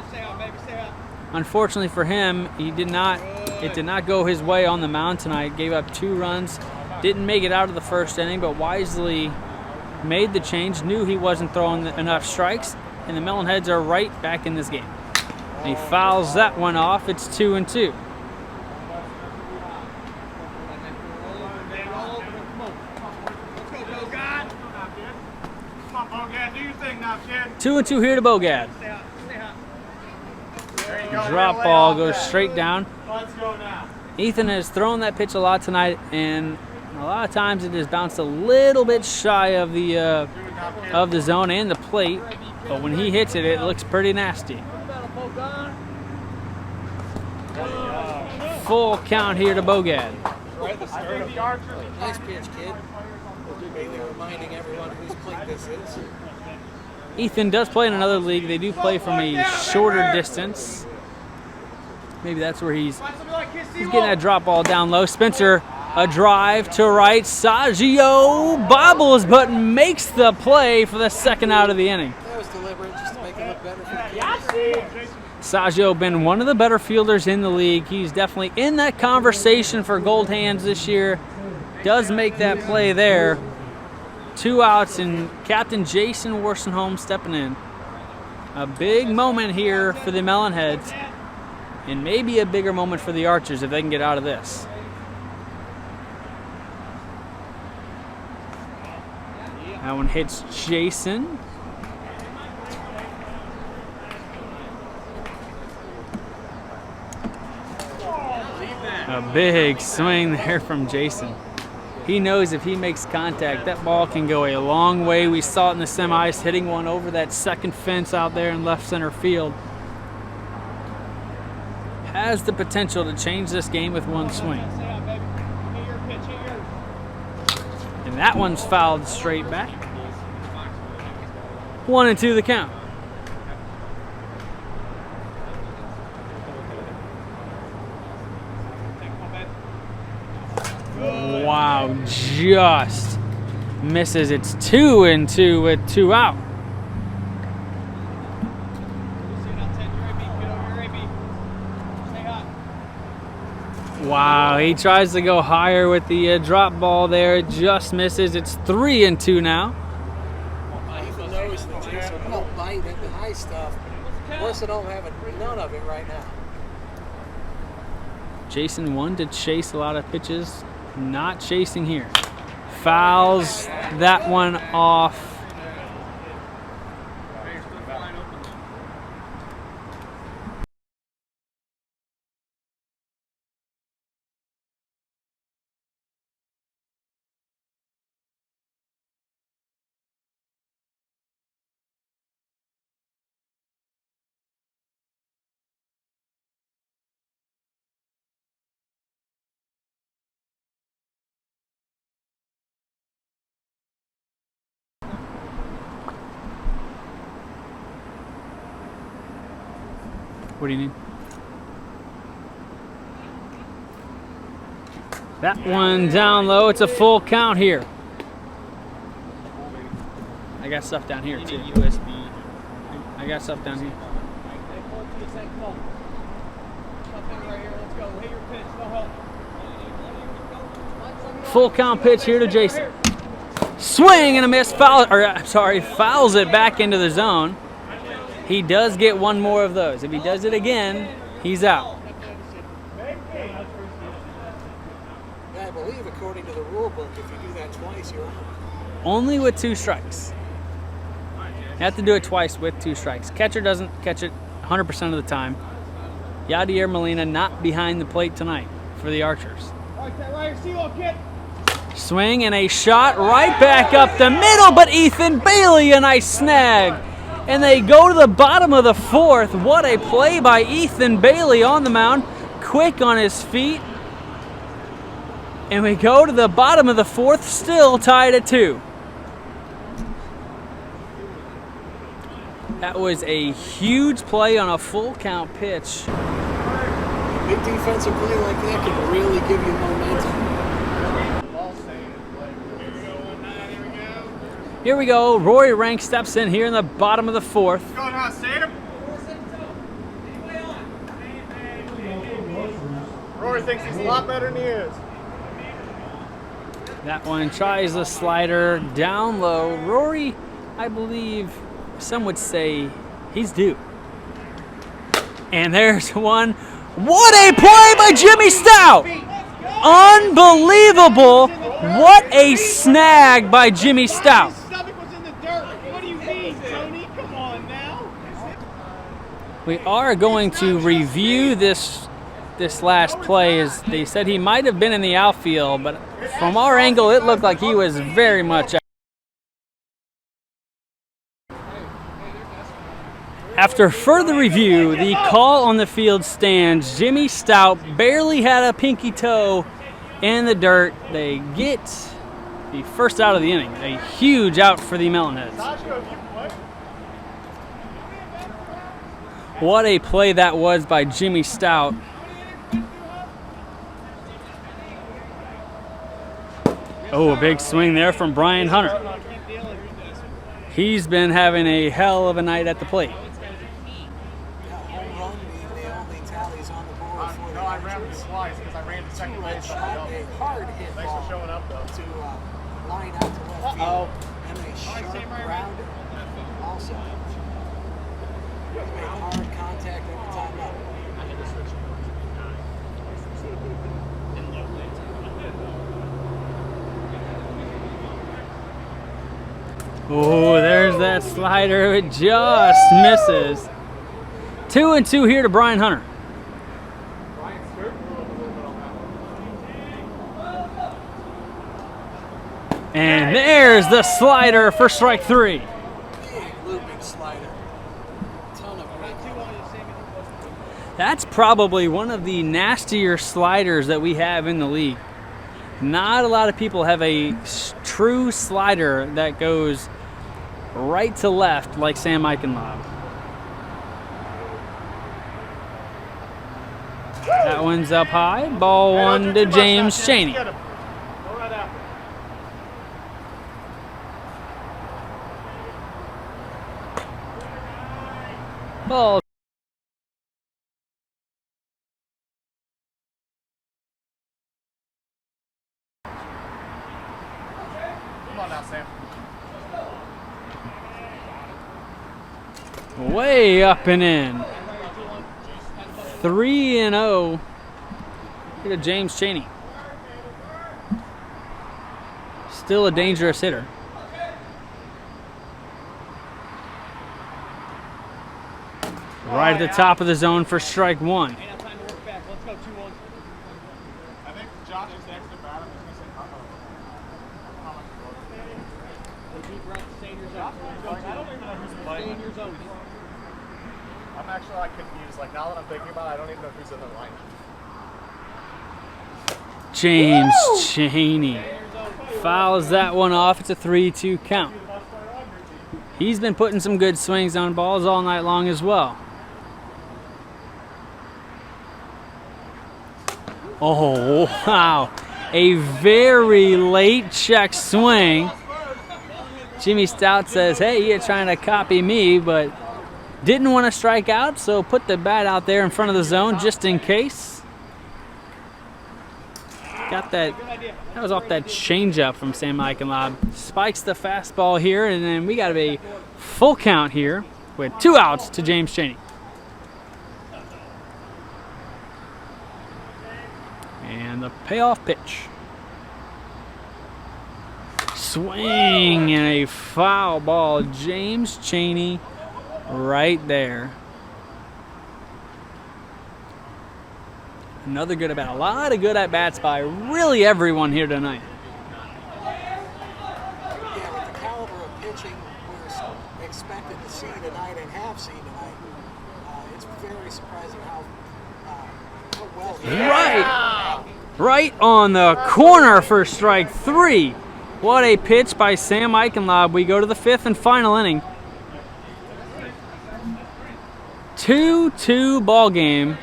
Unfortunately for him, it did not go his way on the mound tonight. Gave up 2 runs. Didn't make it out of the 1st inning, but wisely made the change. Knew he wasn't throwing enough strikes, and the Melonheads are right back in this game. And he fouls that one off. It's 2-2. Come on, Bogad, do your thing now, kid. 2-2 here to Bogad. Drop ball goes straight down. Let's go now. Ethan has thrown that pitch a lot tonight, and a lot of times it has bounced a little bit shy of the zone and the plate. But when he hits it, it looks pretty nasty. Full count here to Bogad. Nice pitch, kid. Bailey reminding everyone whose plate this is. Ethan does play in another league. They do play from a shorter distance. Maybe that's where he's getting that drop ball down low. Spencer, a drive to right. Saggio bobbles but makes the play for the 2nd out of the inning. That was deliberate, just to make it look better for the kids. Saggio been one of the better fielders in the league. He's definitely in that conversation for gold hands this year. Does make that play there. 2 outs, and Captain Jason Worsenholm stepping in. A big moment here for the Melonheads, and maybe a bigger moment for the Archers if they can get out of this. That one hits Jason. A big swing there from Jason. He knows if he makes contact, that ball can go a long way. We saw it in the semis, hitting one over that 2nd fence out there in left center field. Has the potential to change this game with one swing. And that one's fouled straight back. 1-2 the count. Wow, just misses. It's 2-2 with 2 out. Wow, he tries to go higher with the drop ball there. It just misses. It's 3-2 now. Ethan knows that Jason will bite at the high stuff. Worcester don't have none of it right now. Jason wanted to chase a lot of pitches. Not chasing here. Fouls that one off. What do you need? That one down low. It's a full count here. I got stuff down here too. USB. I got stuff down here. Full count pitch here to Jason. Swing and a miss. Fouls it back into the zone. He does get one more of those. If he does it again, he's out. I believe, according to the rule book, if you do that twice, you're out. Only with 2 strikes. You have to do it twice with 2 strikes. Catcher doesn't catch it 100% of the time. Yadier Molina not behind the plate tonight for the Archers. Swing and a shot right back up the middle, but Ethan Bailey, a nice snag. And they go to the bottom of the 4th. What a play by Ethan Bailey on the mound. Quick on his feet. And we go to the bottom of the 4th, still tied at 2. That was a huge play on a full count pitch. A big defensive play like that can really give you momentum. Here we go. Rory Rank steps in here in the bottom of the 4th. What's going on, Sam? Rory thinks he's a lot better than he is. That one tries the slider down low. Rory, I believe some would say he's due. And there's one. What a play by Jimmy Stout! Unbelievable! What a snag by Jimmy Stout. We are going to review this last play. As they said he might have been in the outfield, but from our angle it looked like he was very much out. After further review, the call on the field stands. Jimmy Stout barely had a pinky toe in the dirt. They get the first out of the inning. A huge out for the Melonheads. What a play that was by Jimmy Stout. Oh, a big swing there from Brian Hunter. He's been having a hell of a night at the plate. Home run, the only tallies on the board for the I ran this twice because I ran the second base. a hard hit Thanks ball for showing up, though. to line out to left field. And a sharp grounder also. He's made hard contact every time up. Oh, there's that slider. It just misses. 2-2 here to Brian Hunter. And there's the slider for strike 3. Big looping slider. Ton of great. That's probably one of the nastier sliders that we have in the league. Not a lot of people have a true slider that goes right to left like Sam Eichenlaub. That one's up high. Ball 1 to James Chaney. Ball. Come on now, Sam. Way up and in. 3-0 to James Chaney. Still a dangerous hitter. Right at the top of the zone for strike 1. I think Josh is next to bat. He's going to say, I don't even know who's playing. I'm actually confused. Like, now that I'm thinking about it, I don't even know who's in the lineup. James Chaney fouls that one off. It's a 3-2 count. He's been putting some good swings on balls all night long as well. Oh, wow. A very late check swing. Jimmy Stout says, hey, you're trying to copy me, but didn't want to strike out, so put the bat out there in front of the zone just in case. Got that. That was off that changeup from Sam Eichenlaub. Spikes the fastball here, and then we got a full count here with 2 outs to James Chaney. And the payoff pitch. Swing and a foul ball. James Chaney right there. Another good at bat. A lot of good at bats by really everyone here tonight. Yeah, with the caliber of pitching we're expected to see tonight and have seen tonight, it's very surprising how well he Right on the corner for strike 3. What a pitch by Sam Eichenlaub. We go to the 5th and final inning. 2-2 ball game.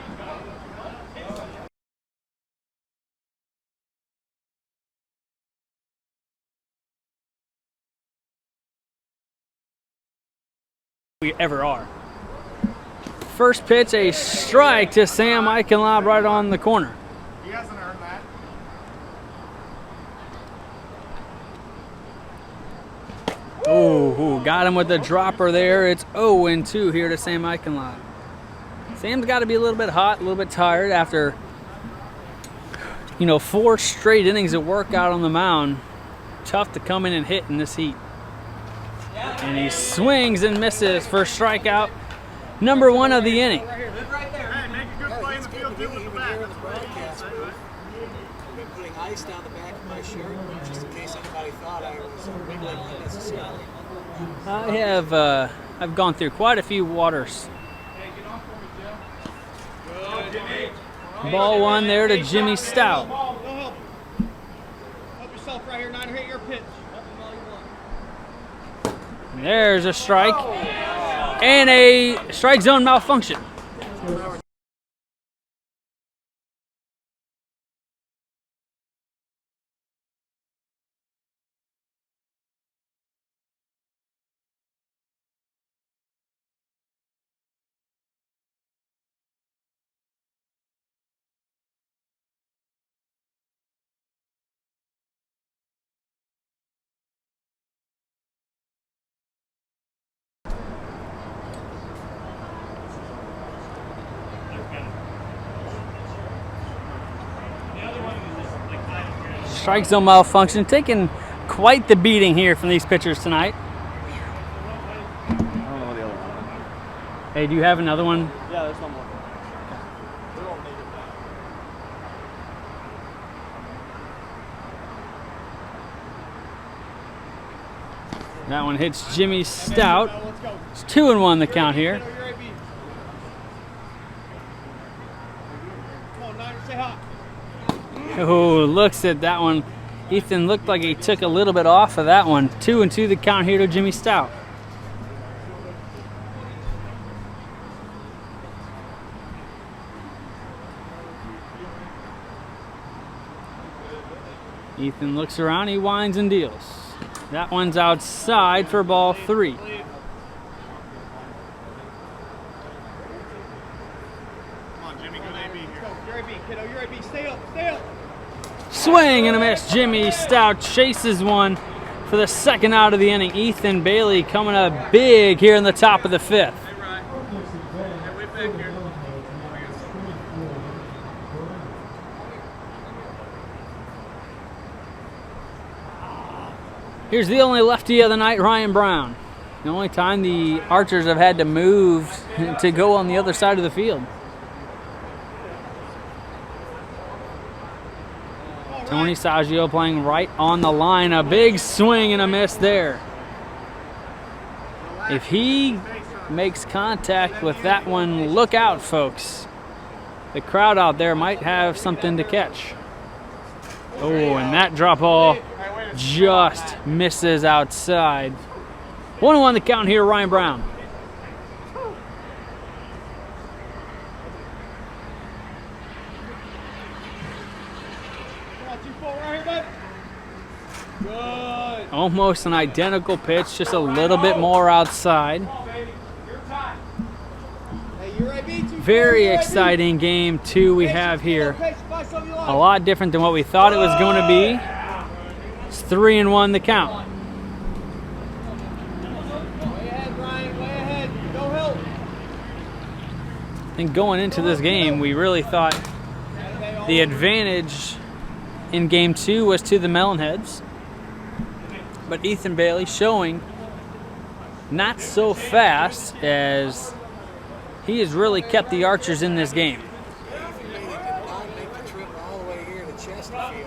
We ever are. First pitch, a strike to Sam Eichenlaub right on the corner. He hasn't earned that. Oh, got him with the dropper there. It's 0-2 here to Sam Eichenlaub. Sam's got to be a little bit hot, a little bit tired after, 4 straight innings of work out on the mound. Tough to come in and hit in this heat. And he swings and misses for strikeout number 1 of the inning. Hey, make a good play in the field, too, with the bat. Here in the broadcast booth, I've been putting ice down the back of my shirt just in case anybody thought I was wiggling unnecessarily. I've gone through quite a few waters. Ball 1 there to Jimmy Stout. Help yourself right here, Niner. Hit your pitch. There's a strike and a strike zone malfunction. Strike zone malfunction, taking quite the beating here from these pitchers tonight. I don't know what the other one is. Hey, do you have another one? Yeah, there's one more. That one hits Jimmy Stout. It's 2-1 the count here. Come on, Niner, say hot. Oh, looks at that one. Ethan looked like he took a little bit off of that one. 2-2 the count here to Jimmy Stout. Ethan looks around, he winds and deals. That one's outside for ball 3. Come on, Jimmy, good AB here. You're AB, kiddo, you're AB. Stay up, stay up. Swing and a miss. Jimmy Stout chases one for the 2nd out of the inning. Ethan Bailey coming up big here in the top of the 5th. Hey, Ryan. Hey, way back here. Here's the only lefty of the night, Ryan Brown. The only time the Archers have had to move to go on the other side of the field. Tony Saggio playing right on the line. A big swing and a miss there. If he makes contact with that one, look out, folks. The crowd out there might have something to catch. Oh, and that drop ball just misses outside. 1-1 the count here, Ryan Brown. Almost an identical pitch, just a little bit more outside. Very exciting game 2 we have here. A lot different than what we thought it was going to be. It's 3-1 the count. I think going into this game, we really thought the advantage in game 2 was to the Melonheads. But Ethan Bailey showing not so fast, as he has really kept the Archers in this game. Ethan Bailey did not make the trip all the way here to Chesterfield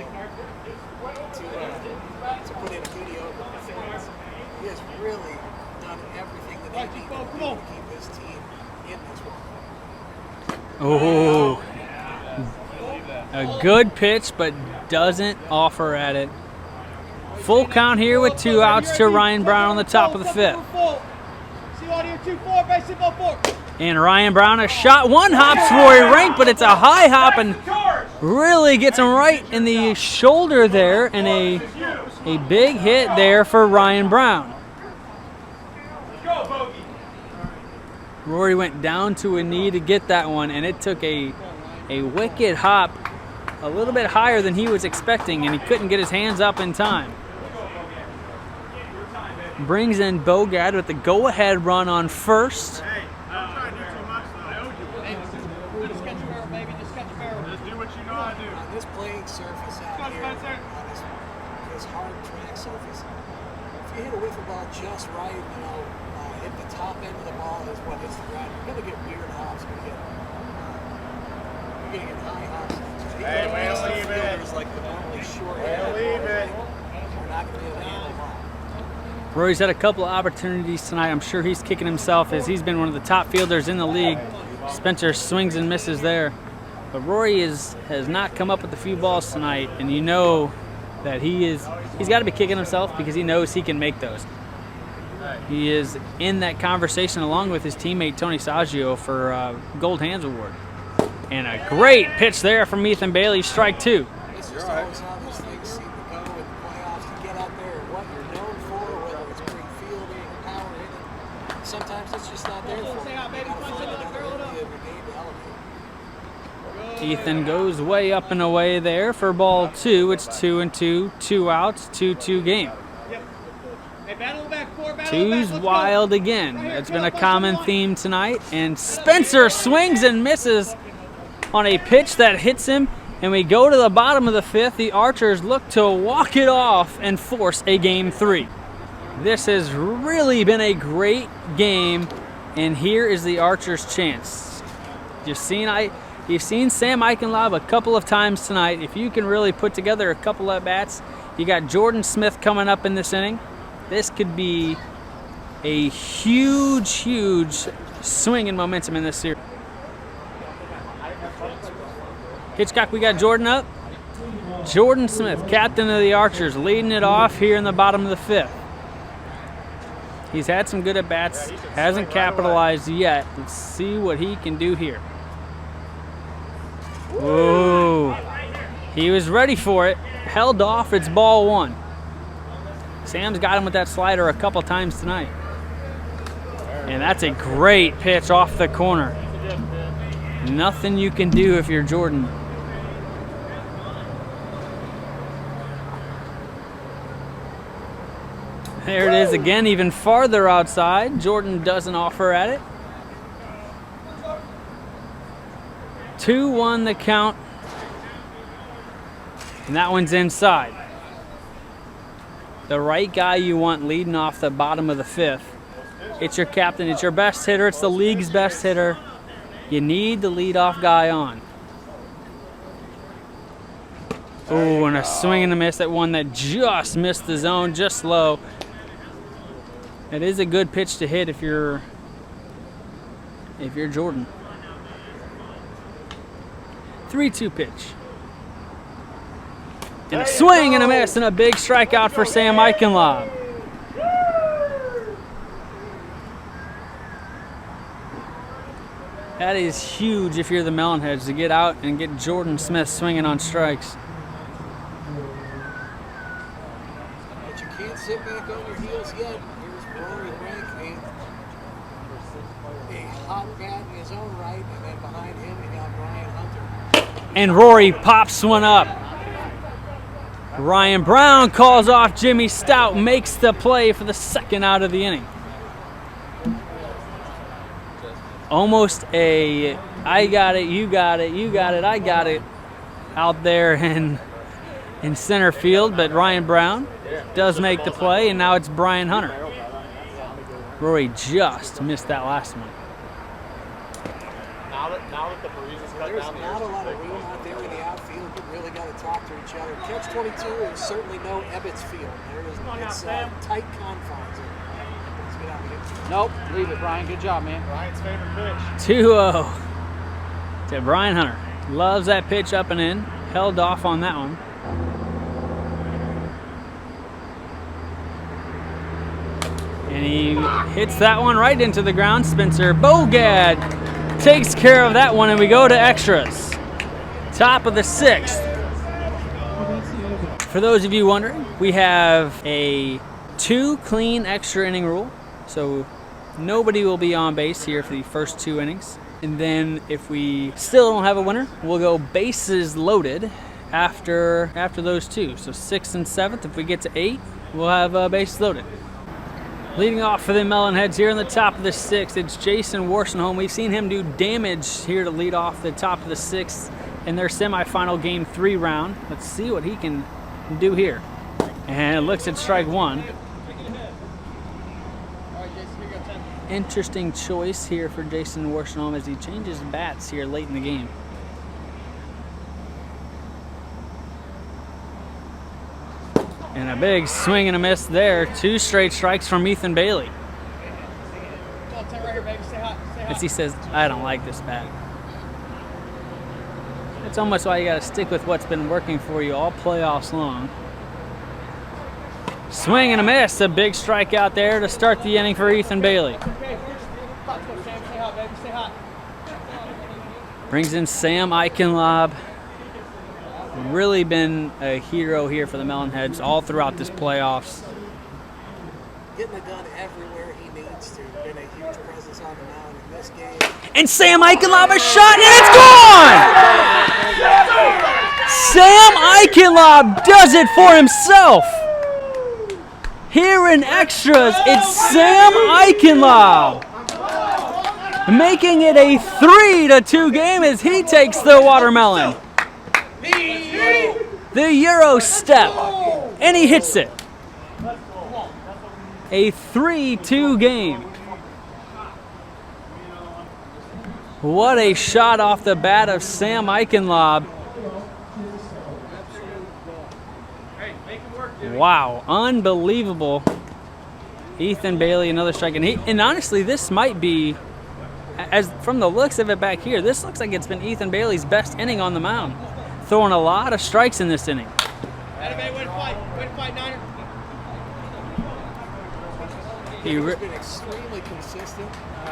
to put in a mediocre performance. He has really done everything that he needs to do to keep his team in this one. Oh, a good pitch, but doesn't offer at it. Full count here with 2 outs to Ryan Brown on the top of the 5th. And Ryan Brown, a shot, 1 hops Rory Rank, but it's a high hop and really gets him right in the shoulder there, and a big hit there for Ryan Brown. Rory went down to a knee to get that one, and it took a wicked hop a little bit higher than he was expecting, and he couldn't get his hands up in time. Brings in Bogad with the go-ahead run on first. On this playing surface out here, on this hard track surface, if you hit a wiffle ball just right, hit the top end of the ball is what hits the ground, you're going to get weird hops. You're going to get high hops. Hey, way to leave it. Like the normally short Way to leave it. You're not going to be able to handle the ball. Rory's had a couple of opportunities tonight. I'm sure he's kicking himself, as he's been one of the top fielders in the league. Spencer swings and misses there. But Rory has not come up with a few balls tonight, and you know that he's got to be kicking himself, because he knows he can make those. He is in that conversation along with his teammate Tony Saggio for Gold Hands Award. And a great pitch there from Ethan Bailey, strike 2. It's just always how these things seem to go in the playoffs. To get out there and what you're known for, whether it's great fielding or power hitting, sometimes it's just not there for you. You gotta find another area of your game to elevate. Ethan goes way up and away there for ball 2. It's 2-2, 2 outs, 2-2 game. Two's wild again. It's been a common theme tonight. And Spencer swings and misses on a pitch that hits him. And we go to the bottom of the 5th. The Archers look to walk it off and force a game 3. This has really been a great game. And here is the Archers' chance. You've seen Sam Eichenlaub a couple of times tonight. If you can really put together a couple of bats, you got Jordan Smith coming up in this inning. This could be a huge swing in momentum in this series. Hitchcock, we got Jordan up. Jordan Smith, captain of the Archers, leading it off here in the bottom of the 5th. He's had some good at-bats, hasn't capitalized yet. Let's see what he can do here. Whoa. He was ready for it. Held off. It's ball 1. Sam's got him with that slider a couple times tonight. And that's a great pitch off the corner. Nothing you can do if you're Jordan. There it is again, even farther outside. Jordan doesn't offer at it. 2-1 the count. And that one's inside. The right guy you want leading off the bottom of the 5th. It's your captain, it's your best hitter, it's the league's best hitter. You need the leadoff guy on. Oh, and a swing and a miss at one that just missed the zone, just low. It is a good pitch to hit if you're Jordan. 3-2 pitch. And a swing and a miss and a big strikeout for Sam Eichenlaub. That is huge if you're the Melonheads, to get out and get Jordan Smith swinging on strikes. back on your heels yet. Here's Rory Rank, a hot bat in his own right, and then behind him you got Ryan Hunter. And Rory pops one up. Ryan Brown calls off Jimmy Stout, makes the play for the second out of the inning. Almost a I got it, you got it, you got it, I got it out there in center field, but Ryan Brown does make the play, and now it's Brian Hunter. Rory just missed that last one. Now that the breeze is cut There's down, not a lot of room out there in the outfield. You really got to talk to each other. Catch 22 is certainly no Ebbets Field. It's tight confines. Let's get out of here. Nope, leave it, Brian. Good job, man. Ryan's favorite pitch. 2-0 to Brian Hunter. Loves that pitch up and in. Held off on that one. And he hits that one right into the ground. Spencer Bogad takes care of that one, and we go to extras. Top of the 6th. For those of you wondering, we have a 2 clean extra inning rule. So nobody will be on base here for the first 2 innings. And then if we still don't have a winner, we'll go bases loaded after those 2. So 6th and 7th. If we get to 8, we'll have bases loaded. Leading off for the Melonheads here in the top of the 6th, it's Jason Warsenholm. We've seen him do damage here to lead off the top of the 6th in their semifinal Game 3 round. Let's see what he can do here. And it looks at strike 1. Interesting choice here for Jason Warsenholm as he changes bats here late in the game. And a big swing and a miss there. 2 straight strikes from Ethan Bailey. As he says, I don't like this bat. That's almost why you got to stick with what's been working for you all playoffs long. Swing and a miss. A big strikeout there to start the inning for Ethan Bailey. Brings in Sam Eichenlob. Really been a hero here for the Melonheads all throughout this playoffs. Getting it done everywhere he needs to. Been a huge presence on the mound in this game. And Sam Eichenlob a shot, and it's gone! Sam Eichenlob does it for himself. Here in extras, it's Sam Eichenlob making it a 3-2 game as he takes the watermelon. The Euro step, and he hits it. A 3-2 game. What a shot off the bat of Sam Eichenlob. Wow, unbelievable. Ethan Bailey, another strike. And honestly, this might be, as from the looks of it back here, this looks like it's been Ethan Bailey's best inning on the mound. Throwing a lot of strikes in this inning. Way to fight, Niner. He's been extremely consistent. I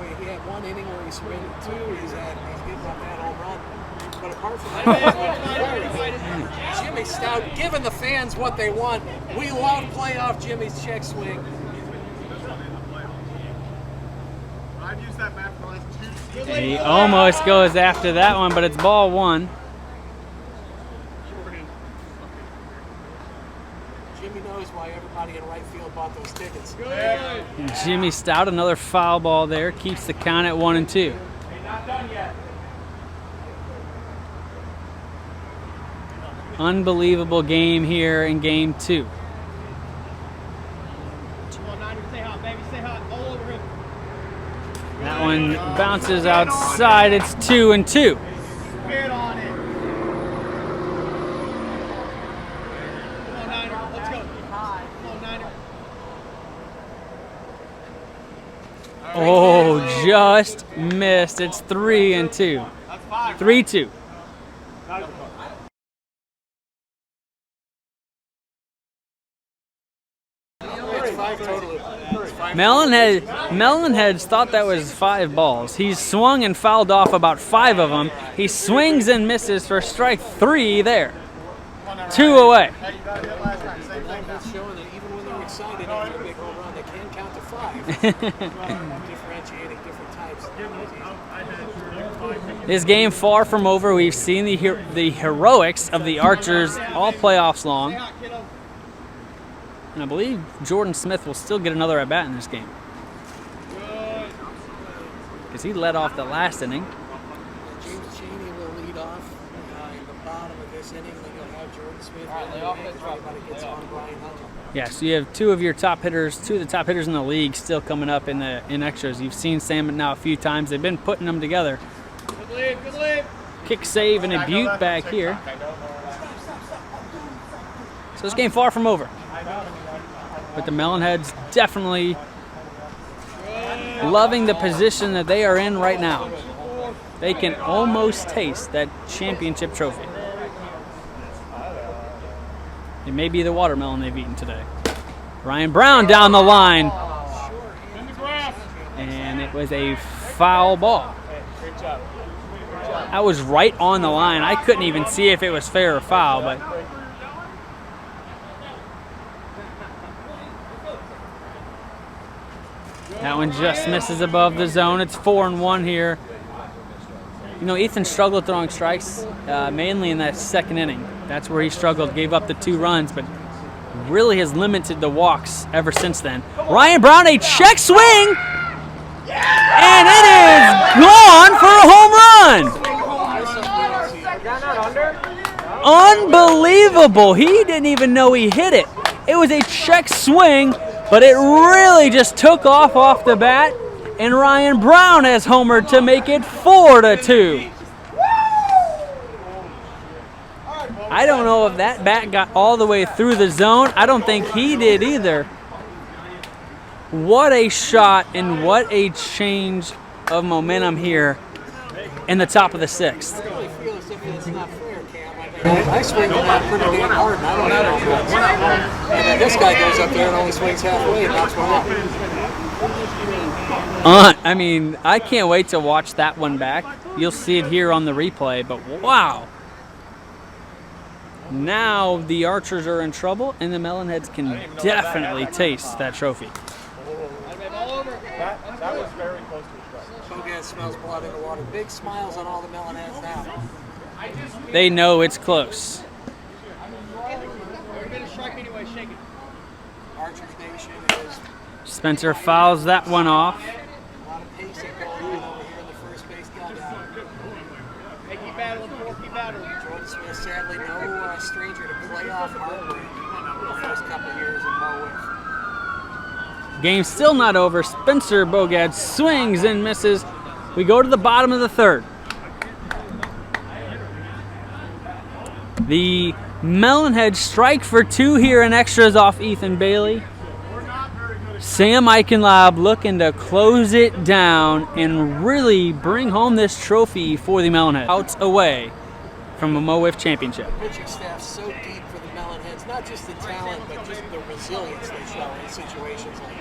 mean, he had 1 inning where he surrendered 2. He's getting up that home run. But apart from that, Jimmy Stout giving the fans what they want. We love playoff Jimmy's check swing. I've used that bat for the last 2 seasons. He almost goes after that one, but it's ball 1. Jimmy knows why everybody in right field bought those tickets. And Jimmy Stout, another foul ball there, keeps the count at 1-2. Not done yet. Unbelievable game here in Game 2. Come on, Niner, stay hot, baby, stay hot, all over him. That one bounces outside. It's 2-2. Get on it. Come on, Niner, let's go. Come on, Niner. Oh, just missed. It's 3-2. 3-2. Melonheads thought that was 5 balls. He's swung and fouled off about 5 of them. He swings and misses for strike 3 there. 2 away. Showing that even when they're decided after a big home run they can count to 5. Differentiating different types. This game far from over. We've seen the heroics of the Archers all playoffs long. And I believe Jordan Smith will still get another at-bat in this game. Because he led off the last inning. James Chaney will lead off in the bottom of this inning. Then you'll have Jordan Smith. Everybody gets on Brian Hunter. Yeah, so you have two of the top hitters in the league still coming up in extras. You've seen Sam now a few times. They've been putting them together. Good lead. Kick save and a butte back here. So this game far from over. But the Melonheads definitely loving the position that they are in right now. They can almost taste that championship trophy. It may be the watermelon they've eaten today. Ryan Brown down the line. And it was a foul ball. That was right on the line. I couldn't even see if it was fair or foul, but that one just misses above the zone. It's 4-1 here. You know, Ethan struggled throwing strikes, mainly in that second inning. That's where he struggled, gave up the 2 runs, but really has limited the walks ever since then. Ryan Brown, a check swing, and it is gone for a home run. Unbelievable. He didn't even know he hit it. It was a check swing, but it really just took off the bat, and Ryan Brown has homered to make it 4-2. I don't know if that bat got all the way through the zone. I don't think he did either. What a shot and what a change of momentum here in the top of the 6th. I really feel as if it's not fair, Cam. I swing the bat pretty damn hard, and I don't have any runs. And then this guy goes up there and only swings halfway and knocks one out. I mean, I can't wait to watch that one back. You'll see it here on the replay, but wow. Now the Archers are in trouble, and the Melonheads can definitely taste that trophy. That was very close to a strike. Bogan smells blood in the water. Big smiles on all the Melonheads now. They know it's close. We're gonna strike anyway, shake it. Archers Nation is Spencer fouls that one off. a lot of pacing going on over here in the first base dugout. Hey, keep battling, keep battling. Jordan Smith, sadly, no stranger to playoff heartbreak the first couple of years in MO WIFF. Game's still not over. Spencer Bogad swings and misses. We go to the bottom of the 3rd. The Melonheads strike for 2 here in extras off Ethan Bailey. Sam Eichenlaub looking to close it down and really bring home this trophy for the Melonheads. Outs away from a MO WIFF championship. Pitching staff so deep for the Melonheads, not just the talent, but just the resilience they show in situations like that.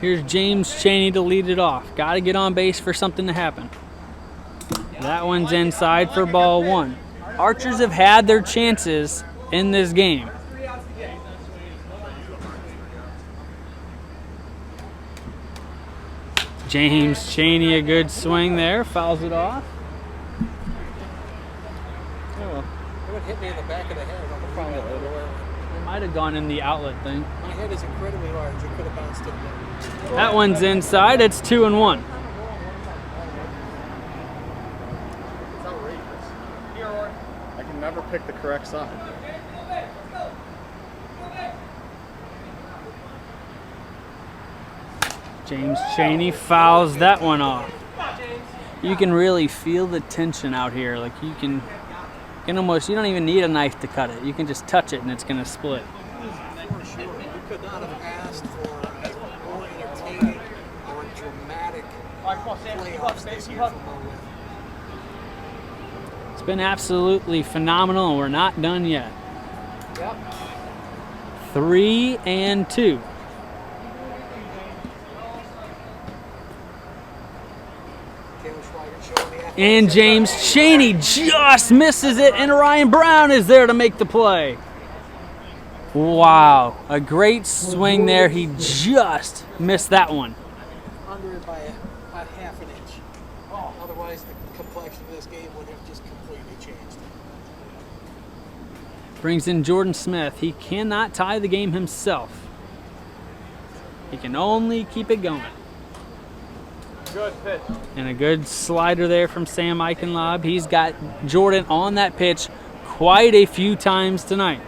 Here's James Chaney to lead it off. Got to get on base for something to happen. That one's inside for ball 1. Archers have had their chances in this game. James Chaney, a good swing there, fouls it off. It would hit me in the back of the head. It might have gone in the outlet thing. My head is incredibly large. It could have bounced it. That one's inside. It's 2-1. It's outrageous. I can never pick the correct side. James Chaney fouls that one off. You can really feel the tension out here. Like you can almost, you don't even need a knife to cut it. You can just touch it and it's going to split. For sure. We could not have asked for more entertaining or dramatic playoffs this year from MO WIFF. It's been absolutely phenomenal, and we're not done yet. Yep. 3-2. And James Chaney just misses it, and Ryan Brown is there to make the play. Wow, a great swing there. He just missed that one. Under it by a half an inch. Otherwise, the complexion of this game would have just completely changed. Brings in Jordan Smith. He cannot tie the game himself. He can only keep it going. Good pitch. And a good slider there from Sam Eichenlaub. He's got Jordan on that pitch quite a few times tonight.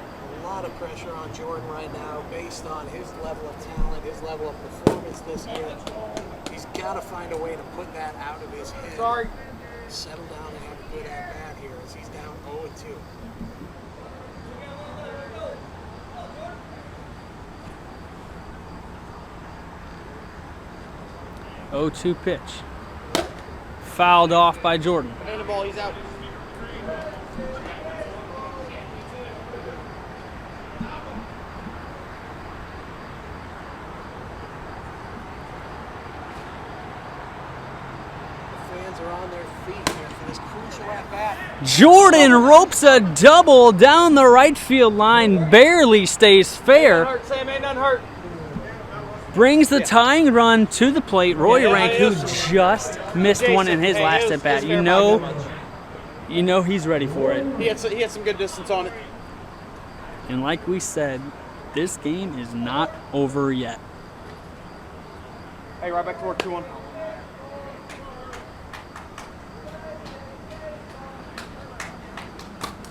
A lot of pressure on Jordan right now based on his level of talent, his level of performance this year. He's got to find a way to put that out of his head. Sorry. Settle down and have a good at-bat here as he's down 0-2. 0-2 pitch. Fouled off by Jordan. Banana ball, he's out. Fans are on their feet here for this crucial at-bat. Jordan ropes a double down the right field line. Barely stays fair. Ain't hurt, Sam, ain't nothing hurt. Brings the tying run to the plate. Roy Rank, who just missed one in his last at bat. You know he's ready for it. He had some good distance on it. And like we said, this game is not over yet. Hey, right back to work, 2-1.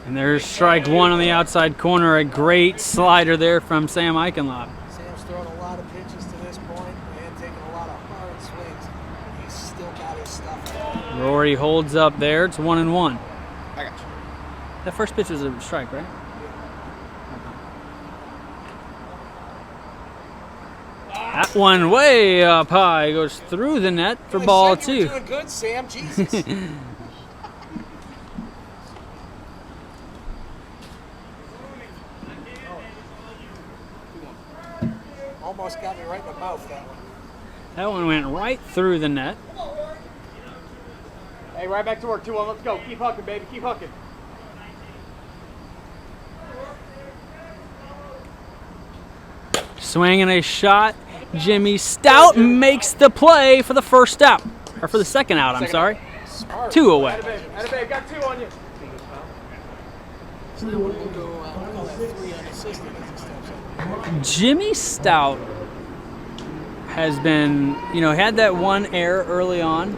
And there's strike one on the outside corner. A great slider there from Sam Eichenlaub. Sam's thrown a lot of pitches to this point and taken a lot of hard swings. He's still got his stuff. Rory holds up there. It's 1-1. I got you. That first pitch was a strike, right? That one way up high goes through the net for ball two. You're doing good, Sam. Jesus. Almost got me right in the mouth, that one. That one went right through the net. Hey, right back to work, 2-1. Let's go. Keep hucking, baby. Keep hucking. Swinging a shot. Jimmy Stout makes the play for the first out. Or for the second out, I'm sorry. Smart. 2 away. Atta babe, got 2 on you. So that one will go 3 unassisted as he steps up. Jimmy Stout has been, had that one error early on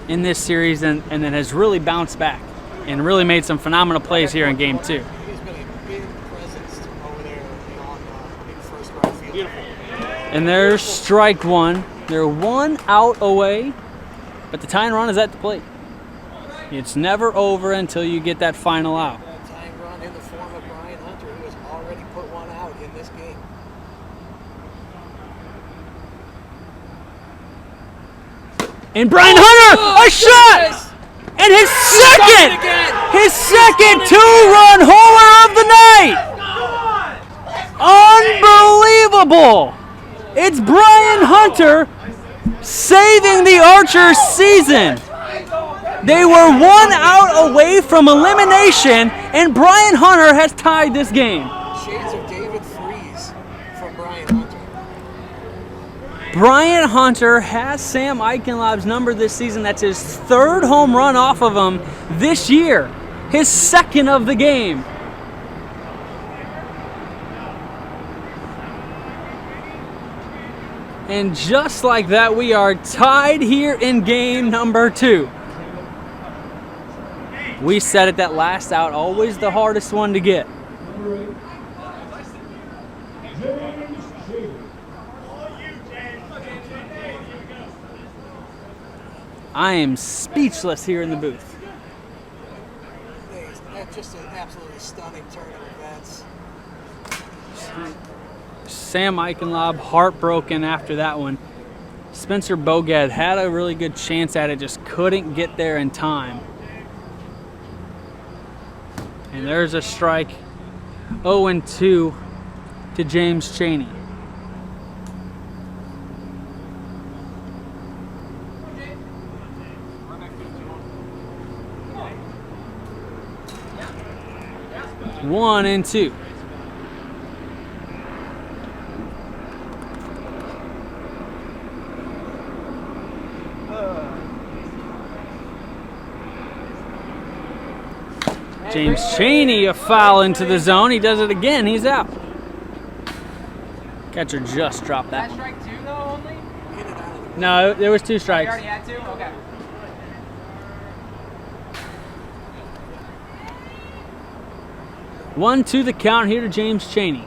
in this series and then has really bounced back and really made some phenomenal plays here in game 2. He's been a big presence over there in first right field. Beautiful. And there's strike one. They're 1 out away, but the tying run is at the plate. It's never over until you get that final out. That tying run in the form of Brian Hunter, who has already put one out in this game. And Brian Hunter, a shot! And his second 2-run homer of the night! Unbelievable! It's Brian Hunter saving the Archers' season. They were 1 out away from elimination, and Brian Hunter has tied this game. Shades of David Freese from Brian Hunter. Brian Hunter has Sam Eichenlaub's number this season. That's his 3rd home run off of him this year. His 2nd of the game. And just like that, we are tied here in game number 2. We said it, that last out, always the hardest one to get. I am speechless here in the booth. That's just an absolutely stunning turn of events. Sam Eichenlaub heartbroken after that one. Spencer Bogad had a really good chance at it, just couldn't get there in time. And there's a strike. 0-2 to James Chaney. James Chaney, a foul into the zone. He does it again. He's out. Catcher just dropped that. Strike two though only? No, there was 2 You strikes. already had two? Okay. 1-2 the count here to James Chaney.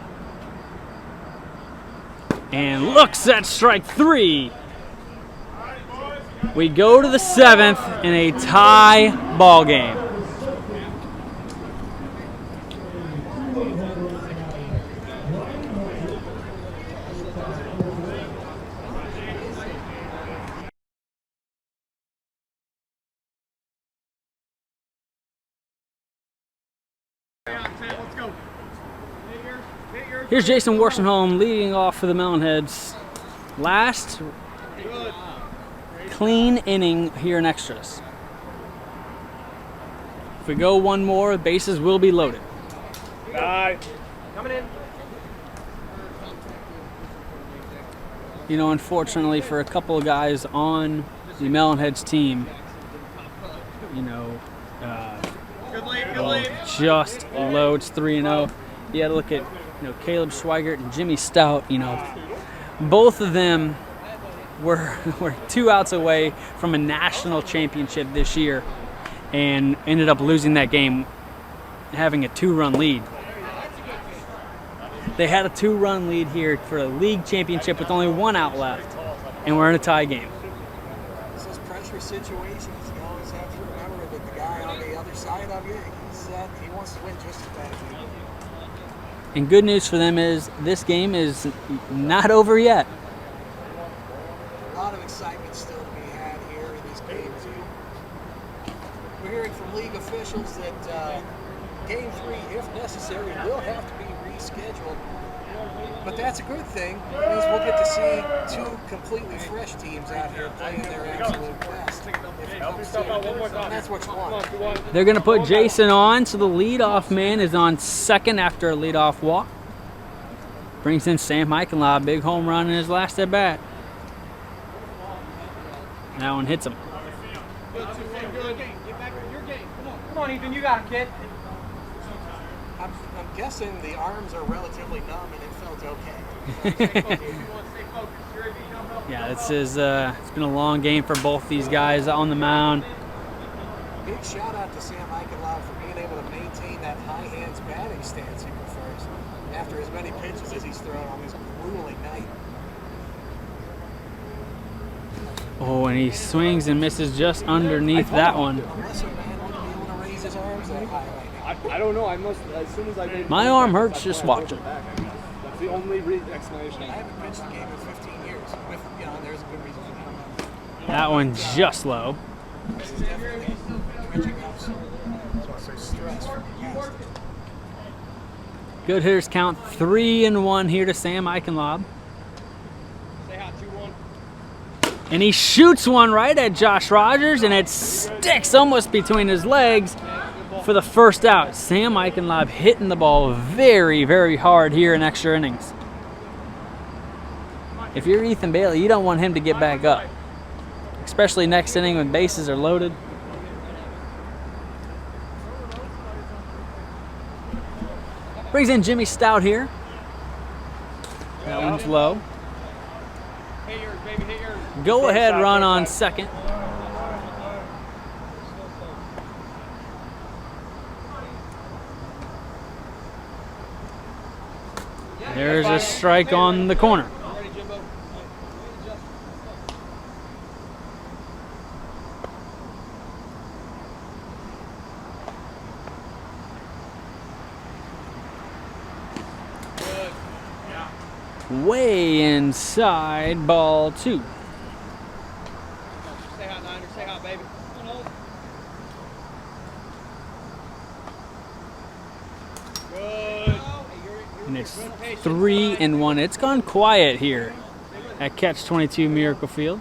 And looks at strike 3. We go to the 7th in a tie ball game. Let's go. Here's Jason Worshenholm leading off for the Melonheads. Last clean inning here in extras. If we go one more, the bases will be loaded. Coming in. You know, unfortunately for a couple of guys on the Melonheads team, you know, just loads 3-0. You got to look at, Caleb Schweigert and Jimmy Stout. Both of them were 2 outs away from a national championship this year, and ended up losing that game, having a 2-run lead. They had a 2-run lead here for a league championship with only 1 out left, and we're in a tie game. It's those pressure situations. You always have to remember that the guy on the other side of you, he wants to win just as bad as you. And good news for them is this game is not over yet. A lot of excitement still to be had here in this game too. We're hearing from league officials that Game 3, if necessary, will have to be rescheduled. But that's a good thing. It means we'll get to see 2 completely fresh teams out here playing their absolute best. If it comes to it, and that's what you want. They're going to put Jason on, so the leadoff man is on second after a leadoff walk. Brings in Sam Eichenlaub, big home run in his last at bat. That one hits him. Come on, Ethan, you got him, kid. I'm guessing the arms are relatively numb and it felt okay. Yeah, it's been a long game for both these guys on the mound. Big shout out to Sam Eichenlaub for being able to maintain that high hands batting stance he prefers after as many pitches as he's thrown on this grueling night. Oh, and he swings and misses just underneath that one. A lesser man wouldn't be able to raise his arms that high right now. I don't know. I must. As soon as I made My arm hurts just watching. That's the only explanation. I haven't pitched a game in 15 years. With, there's a good reason for that. That one's just low. This is definitely dredging up some stress from the past. Good hitters count 3-1 here to Sam Eichenlaub. And he shoots one right at Josh Rogers, and it sticks almost between his legs for the first out. Sam Eichenlaub hitting the ball very, very hard here in extra innings. If you're Ethan Bailey, you don't want him to get back up, especially next inning when bases are loaded. Brings in Jimmy Stout here. That one's low. Hit yours, baby, hit yours. Go ahead run on second. There's a strike on the corner. Ready, Jimbo? Way inside, ball 2. Stay hot, Niner. Stay hot, baby. Good. And it's 3-1. It's gone quiet here at Catch 22 Miracle Field.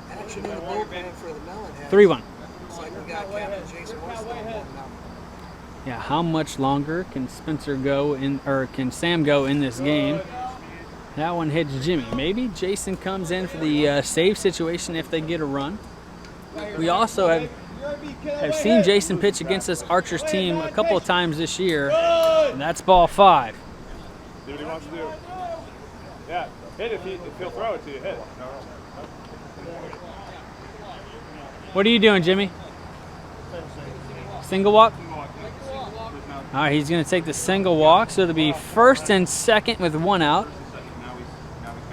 Action in the bullpen for the Melonheads. 3-1. Looks like we got Captain Jason Worshenholm now. Yeah, how much longer can Spencer go in, or can Sam go in this game? That one hits Jimmy. Maybe Jason comes in for the save situation if they get a run. We also have I've seen Jason pitch against this Archers team a couple of times this year, and that's ball 5. Do what he wants to do. Yeah, hit if he'll throw it to you. Hit. What are you doing, Jimmy? Single walk? All right, he's going to take the single walk, so it'll be first and second with 1 out.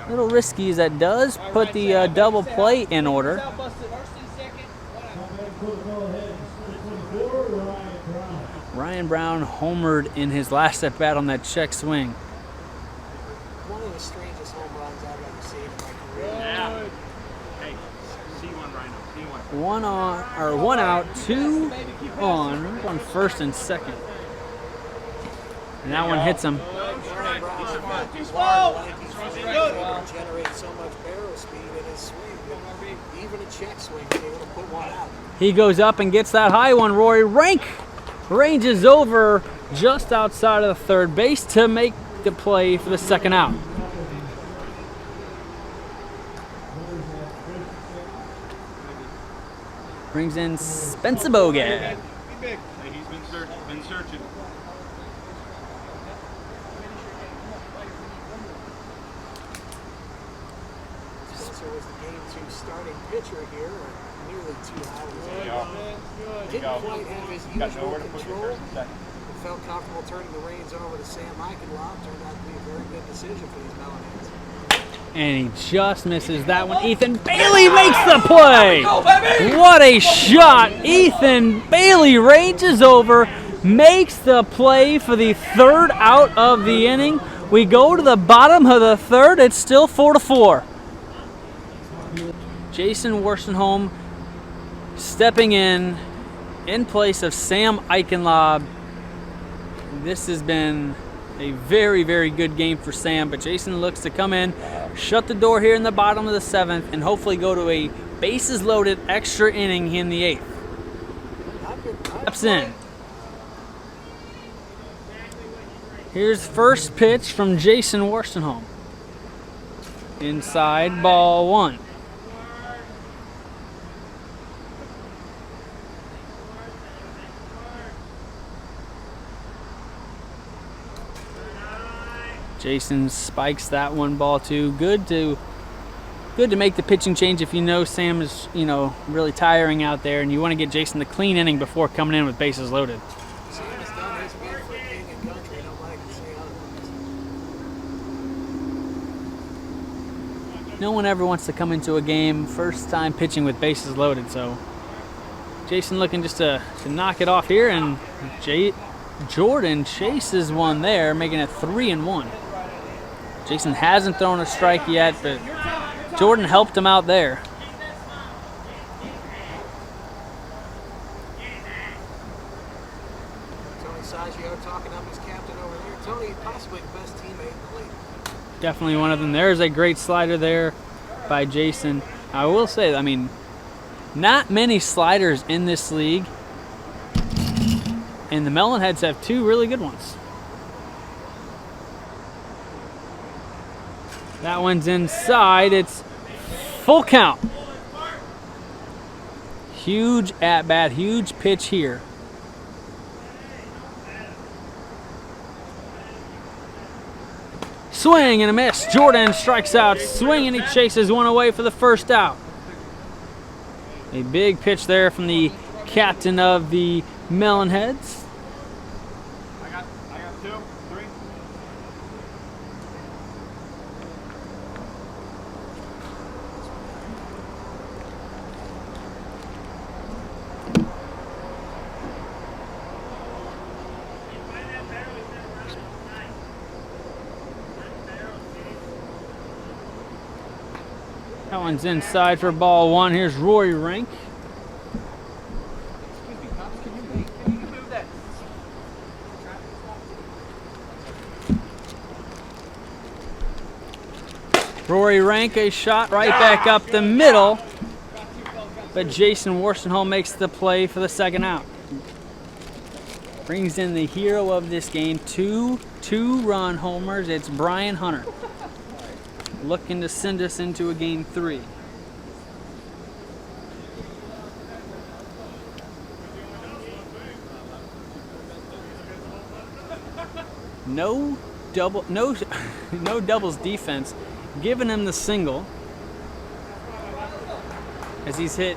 A little risky as that does put the double play in order. Ryan Brown homered in his last at bat on that check swing. One of the strangest home runs I've ever seen in my career. Yeah. Hey, C1 Rhino, C1. 1 on, or 1 out, 2 on first and second. And that one hits him. Too slow. Generate so much barrel speed in his swing. Even a check swing, he's able to put 1 out. He goes up and gets that high one. Rory Rank ranges over just outside of the third base to make the play for the second out. Brings in Spencer Bogan. Hey, he's been searching. Spencer was the Game 2 starting pitcher here, nearly 2 hours. Didn't quite have his usual control. Felt comfortable turning the reins over to Sam Eichenlaub. Turned out to be a very good decision for these Melonheads. And he just misses that one. Ethan Bailey makes the play. What a shot. Ethan Bailey ranges over, makes the play for the 3rd out of the inning. We go to the bottom of the 3rd. It's still 4-4. Jason Worstenholm stepping in place of Sam Eichenlaub. This has been a very, very good game for Sam, but Jason looks to come in, shut the door here in the bottom of the 7th, and hopefully go to a bases-loaded extra inning in the 8th. Steps in. Here's first pitch from Jason Worstenholm. Inside, ball 1. Jason spikes that one, ball 2. Good to make the pitching change if you know Sam is, really tiring out there and you want to get Jason the clean inning before coming in with bases loaded. Sam has done his best for king and country. Don't like to say otherwise. No one ever wants to come into a game first time pitching with bases loaded, so Jason looking just to knock it off here, and Jordan chases one there, making it 3-1. Jason hasn't thrown a strike yet, but Jordan helped him out there. Tony Saggio talking up his captain over there. Tony, possibly the best teammate in the league. Definitely one of them. There's a great slider there by Jason. I will say, not many sliders in this league, and the Melonheads have 2 really good ones. That one's inside. It's full count. Huge at-bat, huge pitch here. Swing and a miss. Jordan strikes out. Swing and he chases one away for the 1st out. A big pitch there from the captain of the Melonheads. I got 2, 3. That one's inside for ball 1. Here's Rory Rank. Can you move that? Rory Rank, a shot right back up the middle. But Jason Worstenholm makes the play for the 2nd out. Brings in the hero of this game, 2 2-run homers. It's Brian Hunter. Looking to send us into a game 3. No doubles defense, giving him the single as he's hit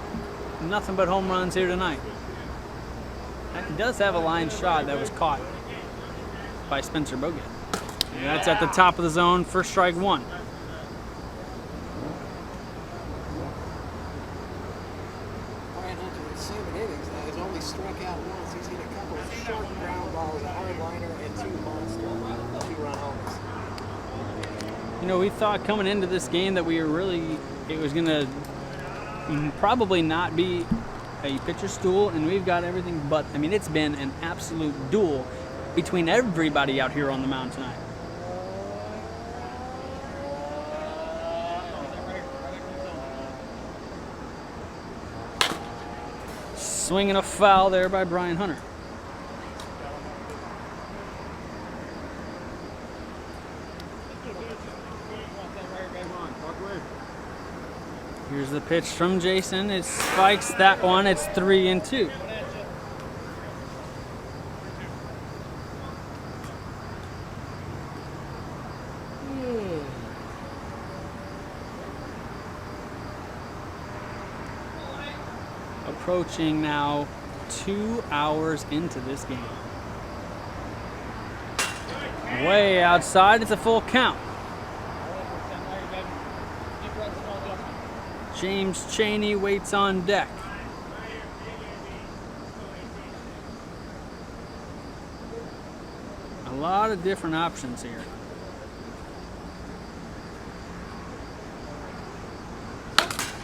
nothing but home runs here tonight. He does have a line shot that was caught by Spencer Bogut. And that's at the top of the zone for strike one. Brian Hunter in 7 innings now has only struck out once. He's hit a couple of short ground balls, a hard liner, and 2 monster 2-run homers. You know, we thought coming into this game that it was going to probably not be a pitcher's duel, and we've got everything but. I mean, it's been an absolute duel between everybody out here on the mound tonight. Swinging a foul there by Brian Hunter. Here's the pitch from Jason. It spikes that one. It's 3-2. Approaching now 2 hours into this game. Way outside, it's a full count. James Chaney waits on deck. A lot of different options here.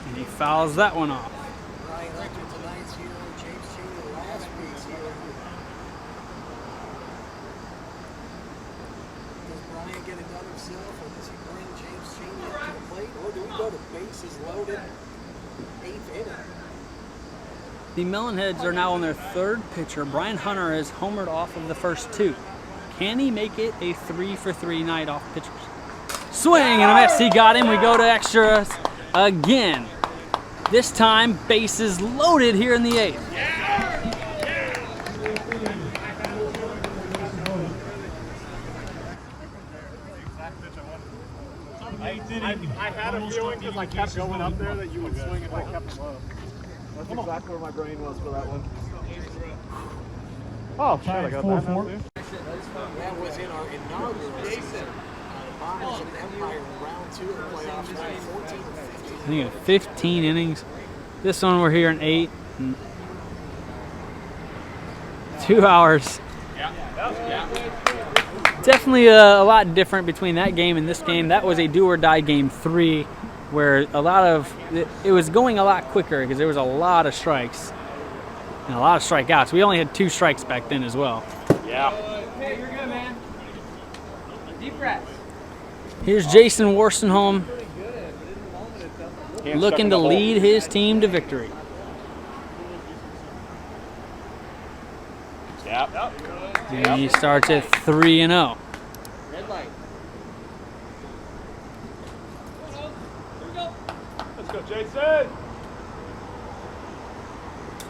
And he fouls that one off. Brian Hunter tonight's hero, James Chaney last week's hero. Does Brian get another self, or does he bring James Chaney up to the plate, or do we go to bases loaded 8th inning? The Melonheads are now on their 3rd pitcher. Brian Hunter has homered off of the first 2. Can he make it a 3-for-3 night off pitchers? Swing and a miss. He got him. We go to extras again. This time, bases loaded here in the 8th. I had a feeling because I kept going up there that you would swing if I kept low. That's exactly where my brain was for that one. Oh, shit, I got that now, too. That was in our inaugural season. Bombers of Empire in round 2 of the playoffs, 14 and 15. I think 15 innings. This one we're here in 8. 2 hours. Definitely a lot different between that game and this game. That was a do or die game 3, where it was going a lot quicker because there was a lot of strikes and a lot of strikeouts. We only had 2 strikes back then as well. Yeah. Okay, you're good, man. Deep breaths. Here's Jason Worstenholm looking to lead his team to victory. Yep. And he starts at 3-0. Red light. Let's go, Jason.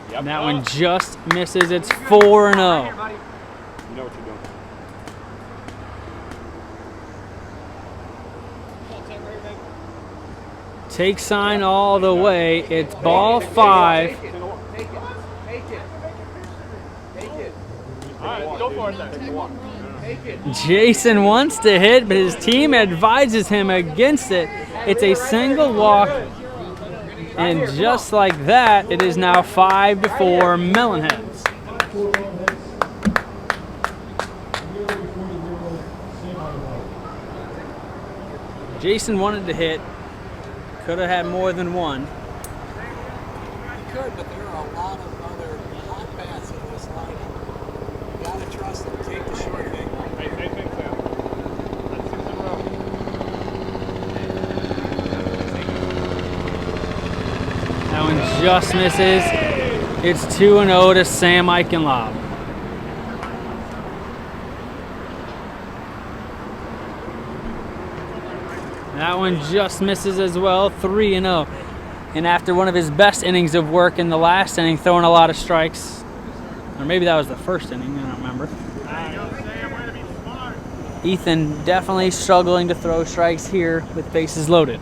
Yep. And that one just misses. It's 4-0. You know what you're doing. Take sign all the way. It's ball 5. All right, go for it then. Jason wants to hit, but his team advises him against it. It's a single walk. And just like that, it is now 5-4 Melonheads. Jason wanted to hit. Could have had more than one. He could, but there are a lot of other hot bats in this lineup. You gotta trust them. Take the short thing. Hey, Sam. That's 6 in a row. That one just misses. It's 2-0 to Sam Eichenlaub. That one just misses as well, 3-0. And after one of his best innings of work in the last inning, throwing a lot of strikes, or maybe that was the first inning, I don't remember. Ethan definitely struggling to throw strikes here with bases loaded.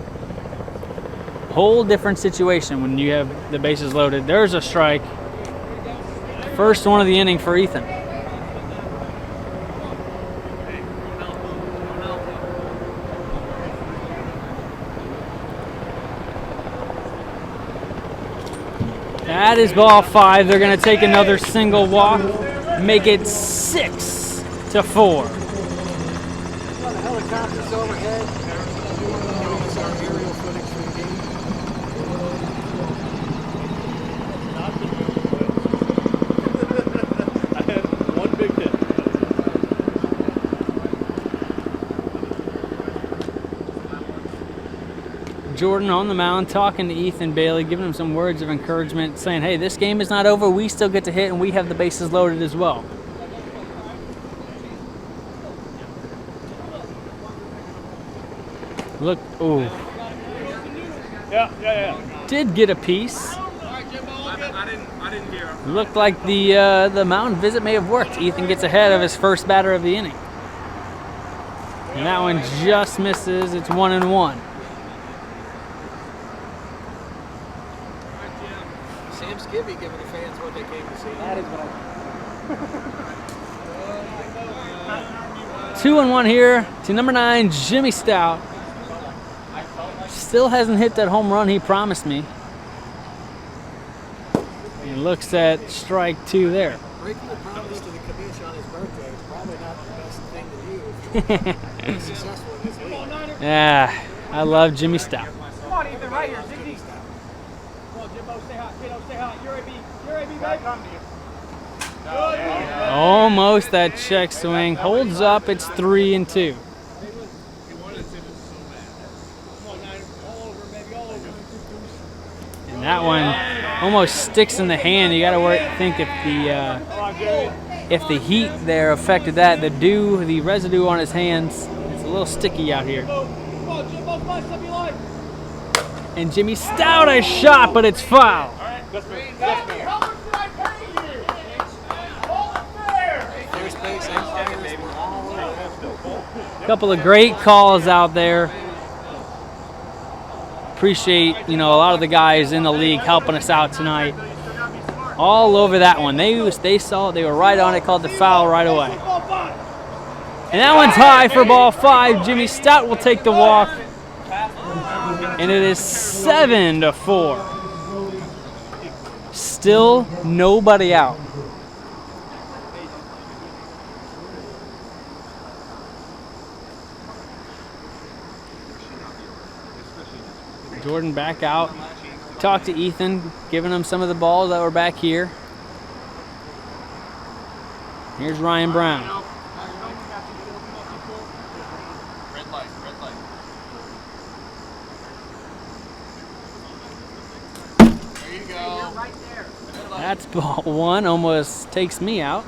Whole different situation when you have the bases loaded. There's a strike. First one of the inning for Ethan. That is ball 5. They're going to take another single walk, make it 6-4. Helicopters overhead. It's our aerial footage for the game. I had one big hit. Jordan on the mound talking to Ethan Bailey, giving him some words of encouragement, saying, hey, this game is not over. We still get to hit, and we have the bases loaded as well. Look, ooh. Yeah. Did get a piece. I didn't hear him. Looked like the mound visit may have worked. Ethan gets ahead of his first batter of the inning. And that one just misses. It's 1-1. Sam Skibby giving the fans what they came to see. That is what I 2-1 here to number 9, Jimmy Stout. Still hasn't hit that home run he promised me. He looks at strike 2 there. Breaking the promise to the commish on his birthday is probably not the best thing to do if you're successful in this league. Yeah, I love Jimmy Stout. Come on, Ethan, right here. Ziggy. Come on, Jimbo, stay hot. Kiddo, stay hot. You're AB. You're AB, baby. Almost that check swing. Holds up. It's 3-2. And that one almost sticks in the hand. You got to think if the heat there affected that. The residue on his hands. It's a little sticky out here. And Jimmy Stout a shot, but it's foul. Couple of great calls out there. Appreciate, a lot of the guys in the league helping us out tonight. All over that one. They saw it. They were right on it. Called the foul right away. And that one's high for ball 5. Jimmy Stout will take the walk. And it is 7-4. Still nobody out. Jordan back out. Talked to Ethan, giving him some of the balls that were back here. Here's Ryan Brown. Red light. There you go. That's ball 1. Almost takes me out.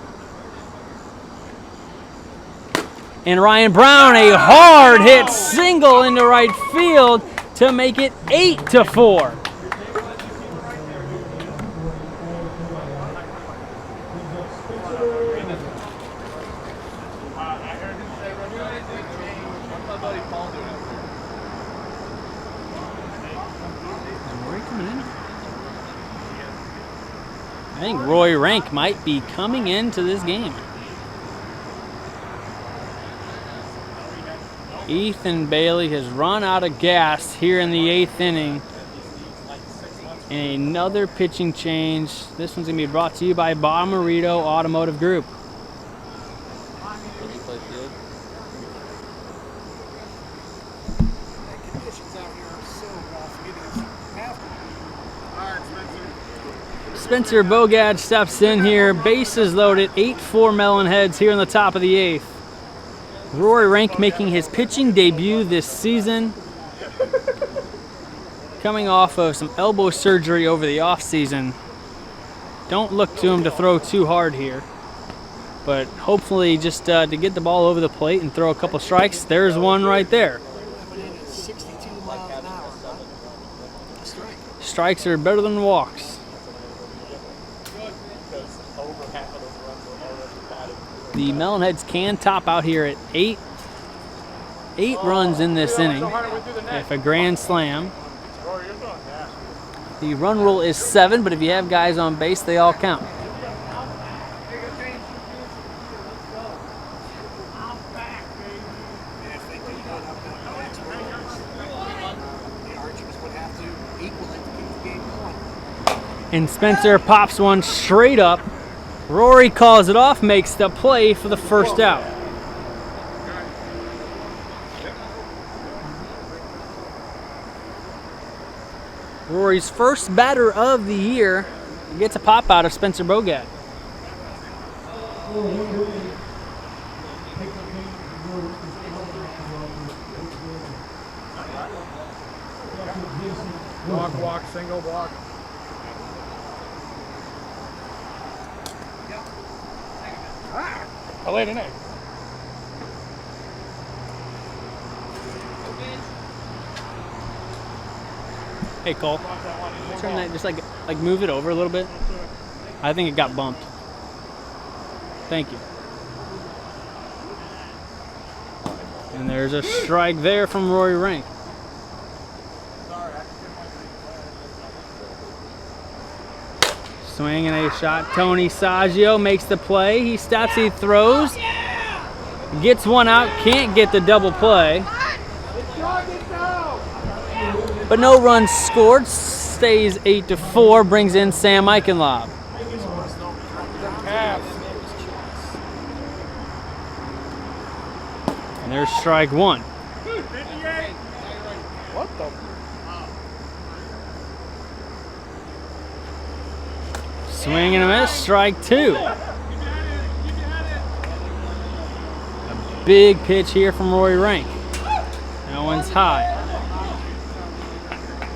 And Ryan Brown, a hard hit single into right field to make it 8-4. I think Roy Rank might be coming into this game. Ethan Bailey has run out of gas here in the 8th inning. And another pitching change. This one's going to be brought to you by Bommarito Automotive Group. Spencer Bogad steps in here. Bases loaded. 8-4 Melonheads here in the top of the 8th. Rory Rank making his pitching debut this season. Coming off of some elbow surgery over the offseason. Don't look to him to throw too hard here. But hopefully just to get the ball over the plate and throw a couple strikes. There's one right there. 62 miles an hour. Strikes are better than walks. The Melonheads can top out here at 8 8 runs in this inning. If a grand slam. The run rule is 7, but if you have guys on base, they all count. And Spencer pops one straight up. Rory calls it off, makes the play for the first out. Rory's first batter of the year gets a pop out of Spencer Bogat. Walk, single walk. I laid an egg. Hey Cole, turn that, just like move it over a little bit. I think it got bumped. Thank you. And there's a strike there from Rory Rank. Swing and a shot. Tony Saggio makes the play. He stops, he throws. Gets one out, can't get the double play. But no runs scored. Stays 8-4, brings in Sam Eichenlob. And there's strike 1. What the? Swing and a miss, strike 2. A big pitch here from Rory Rank. That one's high.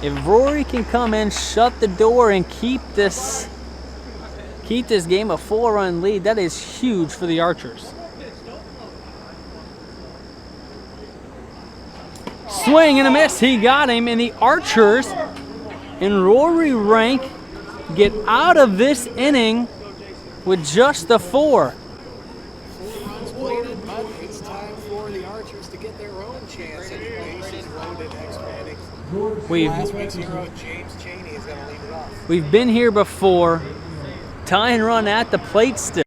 If Rory can come in, shut the door, and keep this game a 4-run lead, that is huge for the Archers. Swing and a miss, he got him, and the Archers and Rory Rank get out of this inning with just the 4. 4 runs plated, but it's time for the Archers to get their own chance at the bases loaded extra innings. Last week's hero, James Chaney, is going to lead it off. We've been here before. Tie and run at the plate still.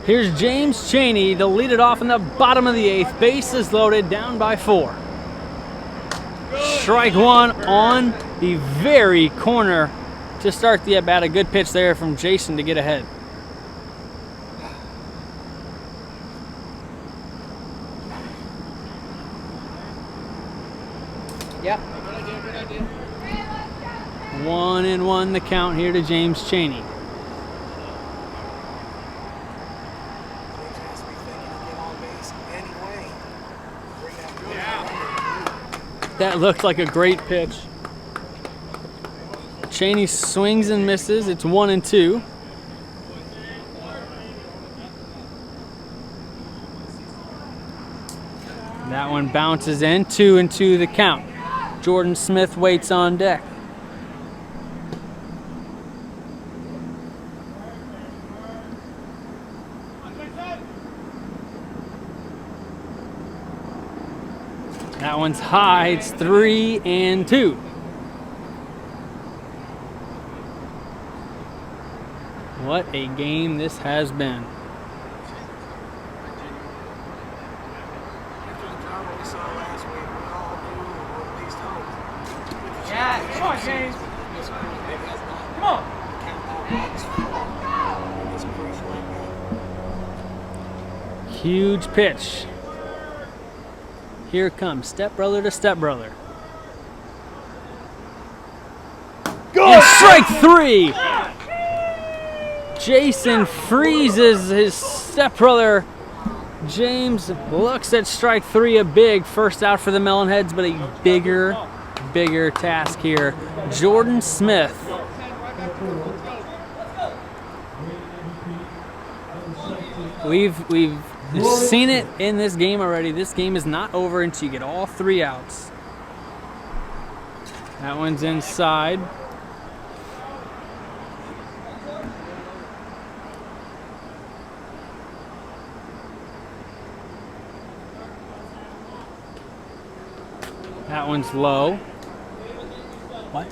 Here's James Chaney to lead it off in the bottom of the 8th. Bases loaded, down by 4. Strike 1 on the very corner to start the at-bat. A good pitch there from Jason to get ahead. Yep. 1-1 the count here to James Chaney. That looked like a great pitch. Chaney swings and misses. It's 1-2. That one bounces in. 2-2 the count. Jordan Smith waits on deck. That one's high. It's 3-2. What a game this has been. Yeah, come on, James. Come on. Huge pitch. Here comes stepbrother to stepbrother. And strike 3! Jason freezes his stepbrother. James looks at strike 3, a big first out for the Melonheads, but a bigger task here. Jordan Smith. We've seen it in this game already. This game is not over until you get all 3 outs. That one's inside. That one's low. What?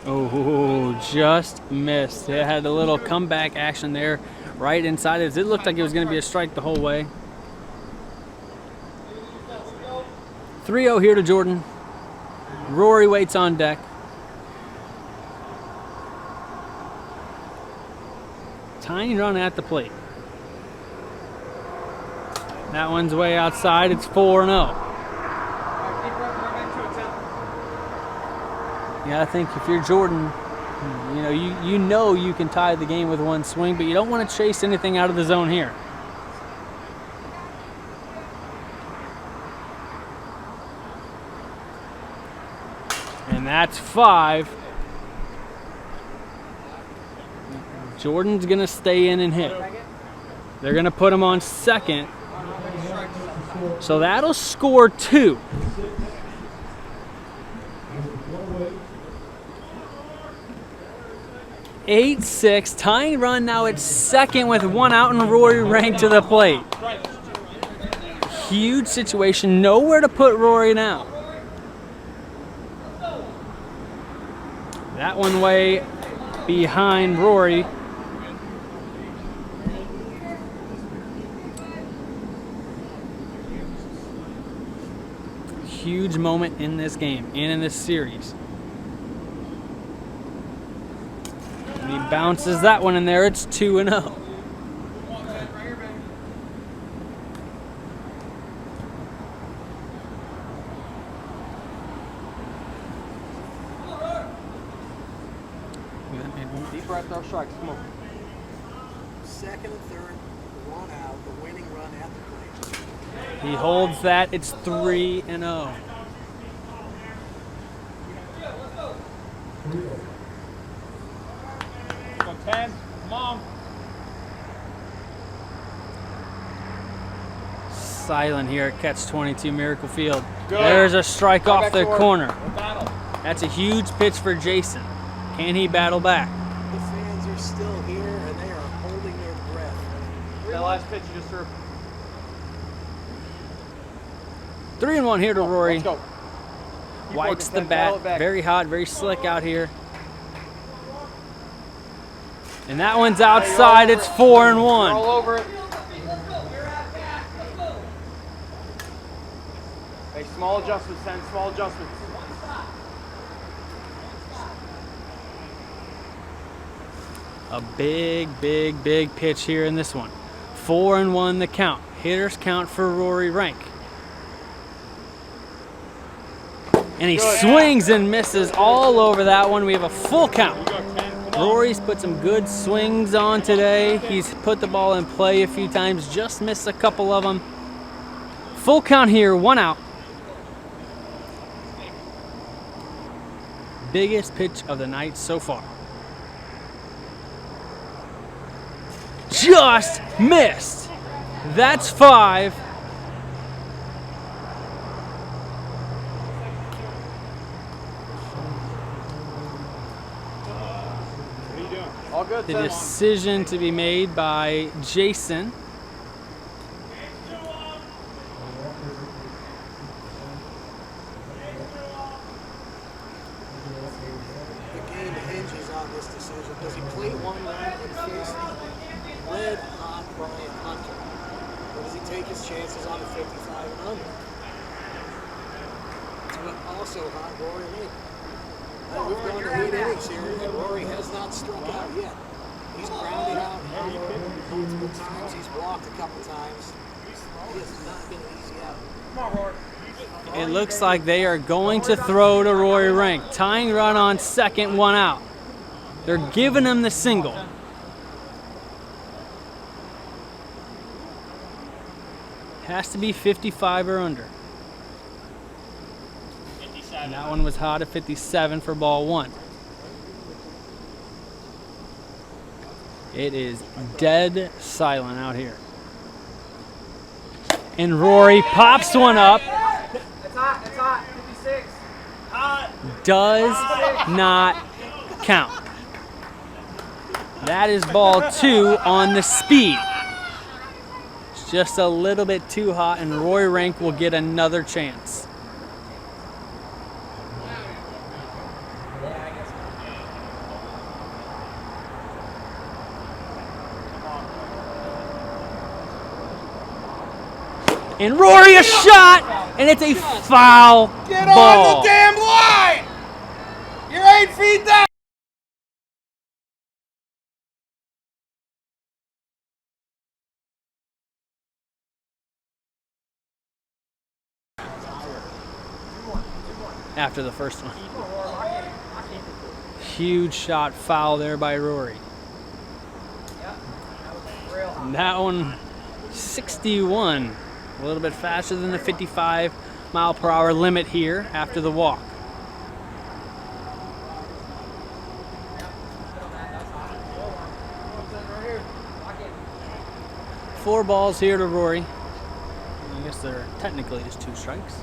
Oh, just missed. It had a little comeback action there right inside it. It looked like it was going to be a strike the whole way. 3-0 here to Jordan. Rory waits on deck. Tiny run at the plate. That one's way outside. It's 4-0. Yeah, I think if you're Jordan, you know you can tie the game with one swing, but you don't want to chase anything out of the zone here. And that's 5. Jordan's going to stay in and hit. They're going to put him on second. So that'll score 2. 8-6, tying run now at second with 1 out and Rory Rank to the plate. Huge situation, nowhere to put Rory now. That one way behind Rory. Huge moment in this game and in this series. And he bounces that one in there. It's 2-0. Deep breath, throw strikes. Come on. Second and third, 1 out, the winning run at the plate. He holds that. It's 3-0. Go 10. Come on. Silent here at Catch 22 Miracle Field. Good. There's a strike off the forward. corner. Battle. That's a huge pitch for Jason. Can he battle back? The fans are still here and they are holding their breath. That last pitch you just threw. 3-1 here to Rory. Let's go. Keep Wipes working, the Ted. Battle bat. it back. Very hot, very slick out here. And that one's outside. It's 4-1. Roll over it. Hey, small adjustments, 10. Small adjustments. A big, big, big pitch here in this one. 4-1 the count. Hitters count for Rory Rank. And he swings and misses all over that one. We have a full count. Rory's put some good swings on today. He's put the ball in play a few times, just missed a couple of them. Full count here, 1 out. Biggest pitch of the night so far. Just missed. That's 5. All good, The 10. decision to be made by Jason. The game hinges on this decision. Does he play 1 run and face the red hot Brian Hunter? Or does he take his chances on the 55 and under? But also hot Rory Lake. We've gone to 8 innings here, and Rory has not struck out yet. He's grounded out multiple times. He's walked a couple times. He has not been easy out. Come on, Rory. It looks like they are going to throw to Rory Rank. Tying run on second, 1 out. They're giving him the single. Has to be 55 or under. And that one was hot at 57 for ball 1. It is dead silent out here. And Rory pops one up. It's hot. 56. Hot. Does not count. That is ball 2 on the speed. It's just a little bit too hot, and Roy Rank will get another chance. And Rory a shot, and it's a foul Get ball. on the damn line! You're 8 feet down! After the first one. Huge shot foul there by Rory. And that one, 61. A little bit faster than the 55-mile-per-hour limit here after the walk. Four balls here to Rory. I guess they're technically just 2 strikes.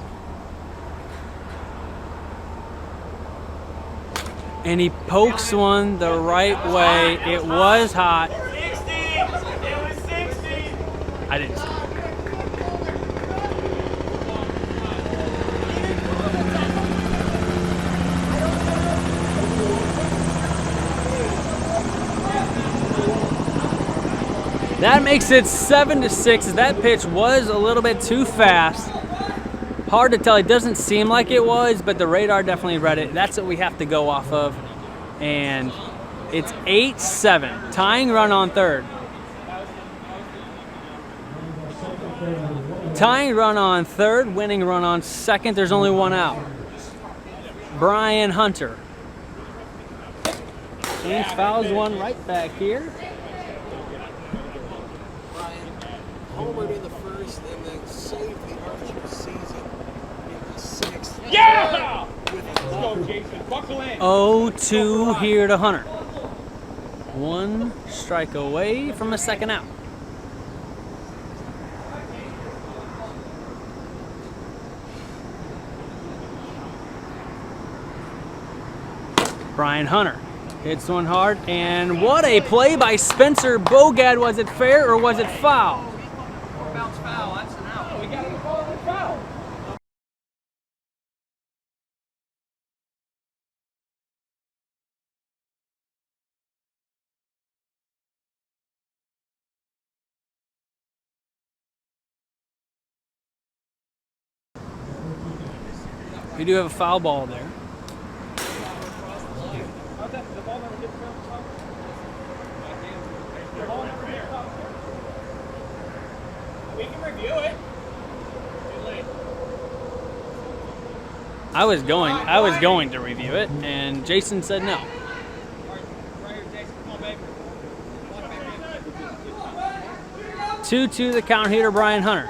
And he pokes one the right way. It was hot. 60! It was 60! I didn't see it. That makes it 7-6. That pitch was a little bit too fast. Hard to tell. It doesn't seem like it was, but the radar definitely read it. That's what we have to go off of. And it's 8-7. Tying run on third. Tying run on third, winning run on second. There's only one out. Brian Hunter. And fouls one right back here. Homered in the first and then saved the Archer season in the 6th. Yeah! Let's go, Jason. Buckle in. 0-2 here to Hunter. 1 strike away from a second out. Brian Hunter hits one hard, and what a play by Spencer Bogad. Was it fair or was it foul? Bounce foul, that's an out. We got to call it a foul. We do have a foul ball there. We can review it. I was going to review it, and Jason said no. Right here, Jason. Come on, baby. 2-2 the count here to Brian Hunter.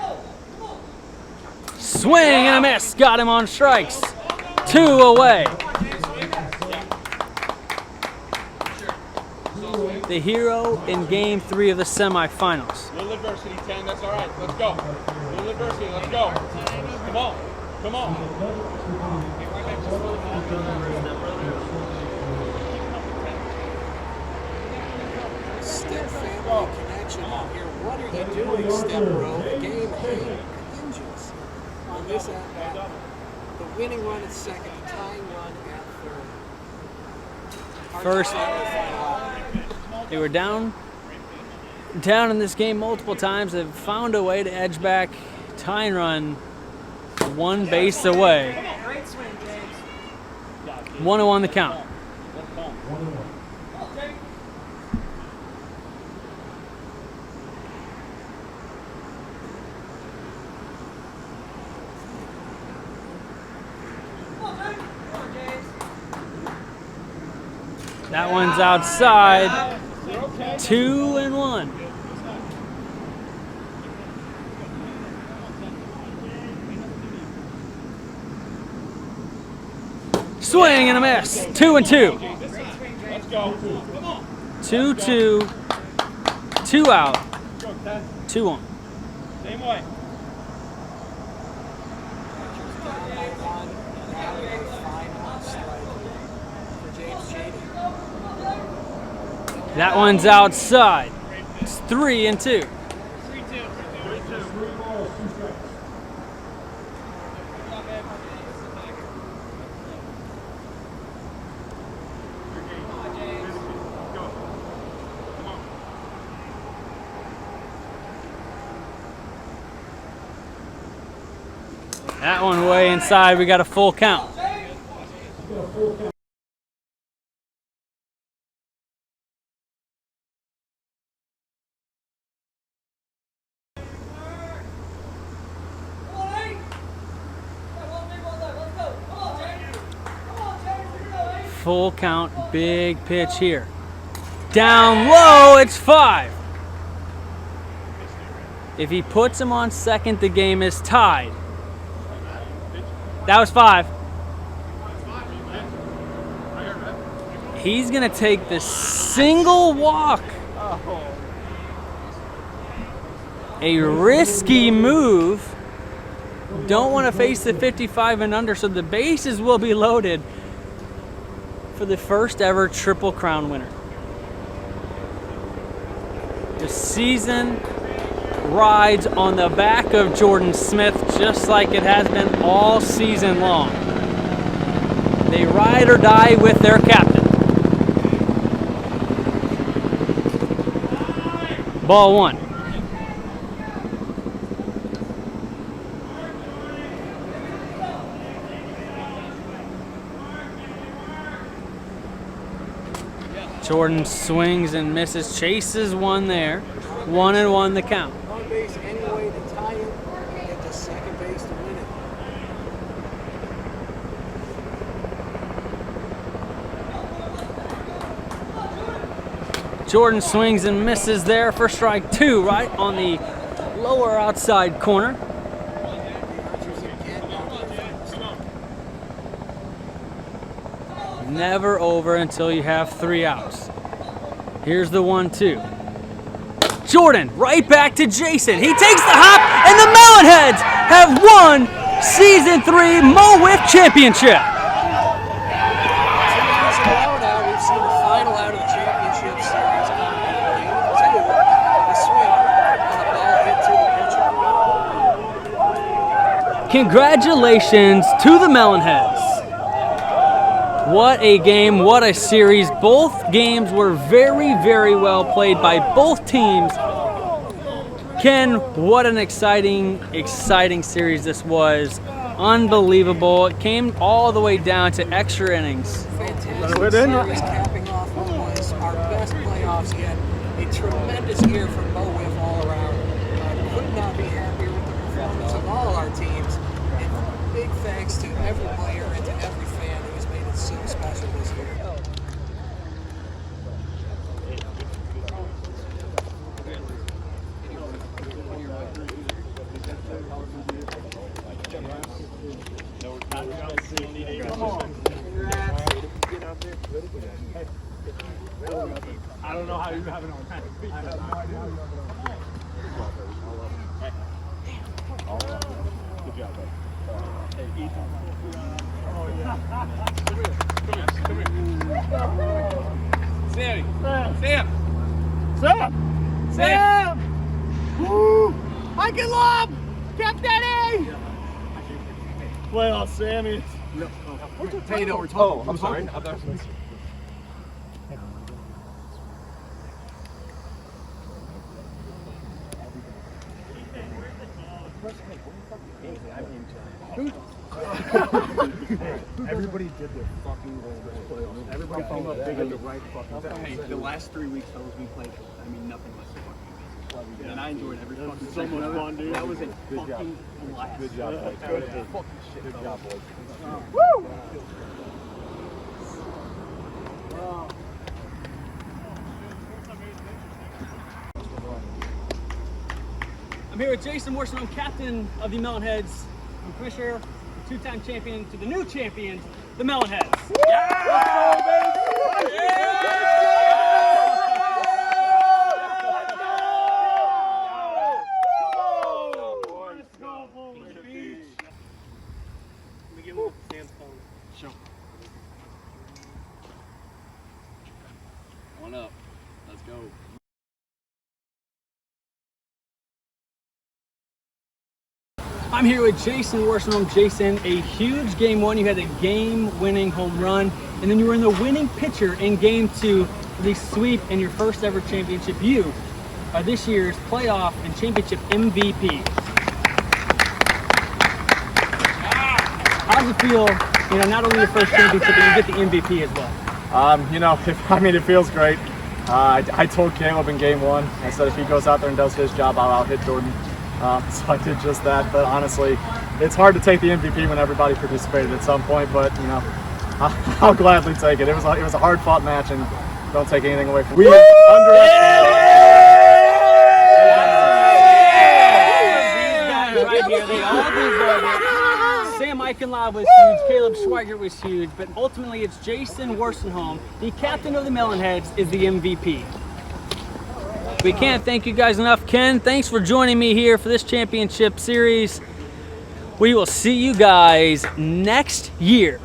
Swing and a miss. Got him on strikes. 2 away. The hero in game 3 of the semifinals. Little adversity, 10. That's all right. Let's go. Little adversity. Let's go. Come on. Come on. Step family connection here. What are you doing, Step Bro? The game hinges on this at bat. The winning run at second, the tying run at third. First, they were down in this game multiple times. They've found a way to edge back. Tying run 1 base away. Great swing, James. 1-0 the count. That one's outside. 2-1. Swing and a miss. 2-2. Let's go. Come on. 2-2. 2 out. 2-1. Same way. That one's outside. It's 3-2. That one way inside. We got a full count. Full count, big pitch here. Down low, it's 5. If he puts him on second, the game is tied. That was 5. He's gonna take the single walk. A risky move. Don't want to face the 55 and under, so the bases will be loaded for the first ever Triple Crown winner. The season rides on the back of Jordan Smith just like it has been all season long. They ride or die with their captain. Ball 1. Jordan swings and misses, chases one there. 1-1 the count. On base any way to tie it and get to second base to win it. Jordan swings and misses there for strike 2, right on the lower outside corner. Never over until you have 3 outs. Here's the 1-2. Jordan right back to Jason. He takes the hop, and the Melonheads have won Season 3 Mo WIFF Championship. 2 years in a row now, we've seen the final out of the championship series. Game 2, the swing on the ball hit to the pitcher. Congratulations to the Melonheads. What a game, what a series. Both games were very, very well played by both teams. Ken, what an exciting series this was. Unbelievable. It came all the way down to extra innings. Fantastic series, capping off what was our best playoffs yet. A tremendous year for Mo WIFF all around. Could not be happier with the performance of all our teams. And big thanks to every player and to every fan who has made it so special this year. I don't know how you have an kind of speech. I have no idea how you have Good job, bud. Hey, Ethan. Oh, yeah. Come here. Sammy. Sam! Woo! I can lob! Captain! Well, Sammy. No. Hey, no, we're talking. Oh, I'm sorry. Everybody did their fucking role this playoffs. Everybody came up big at the right fucking time. Hey, the last 3 weeks fellas we played, I mean nothing less than fucking amazing. And I enjoyed every fucking so much fun, dude. That was a fucking blast. Good job, boys. Good job, boys. Woo! I'm here with Jason Morrison. I'm captain of the Melonheads. I'm Commissioner, two-time champion to the new champions, the Melonheads. Yeah! Let's go, baby! Let me give him Sam's phone. Sure. 1 up. I'm here with Jason Worsenholm. Jason, a huge game one. You had a game-winning home run, and then you were in the winning pitcher in game two for the sweep and your first ever championship. You are this year's playoff and championship MVP. How does it feel, you know, not only your first championship, but you get the MVP as well? You know, it feels great. I told Caleb in game one, I said if he goes out there and does his job, I'll hit Jordan. So I did just that, but honestly, it's hard to take the MVP when everybody participated at some point, but you know, I'll gladly take it. It was a hard-fought match, and don't take anything away from it. We underestimated. Right here, they all deserve it. Sam Eichenlaub was huge, Caleb Schweigert was huge, but ultimately it's Jason Worsenholm, the captain of the Melonheads, is the MVP. We can't thank you guys enough. Ken, thanks for joining me here for this championship series. We will see you guys next year.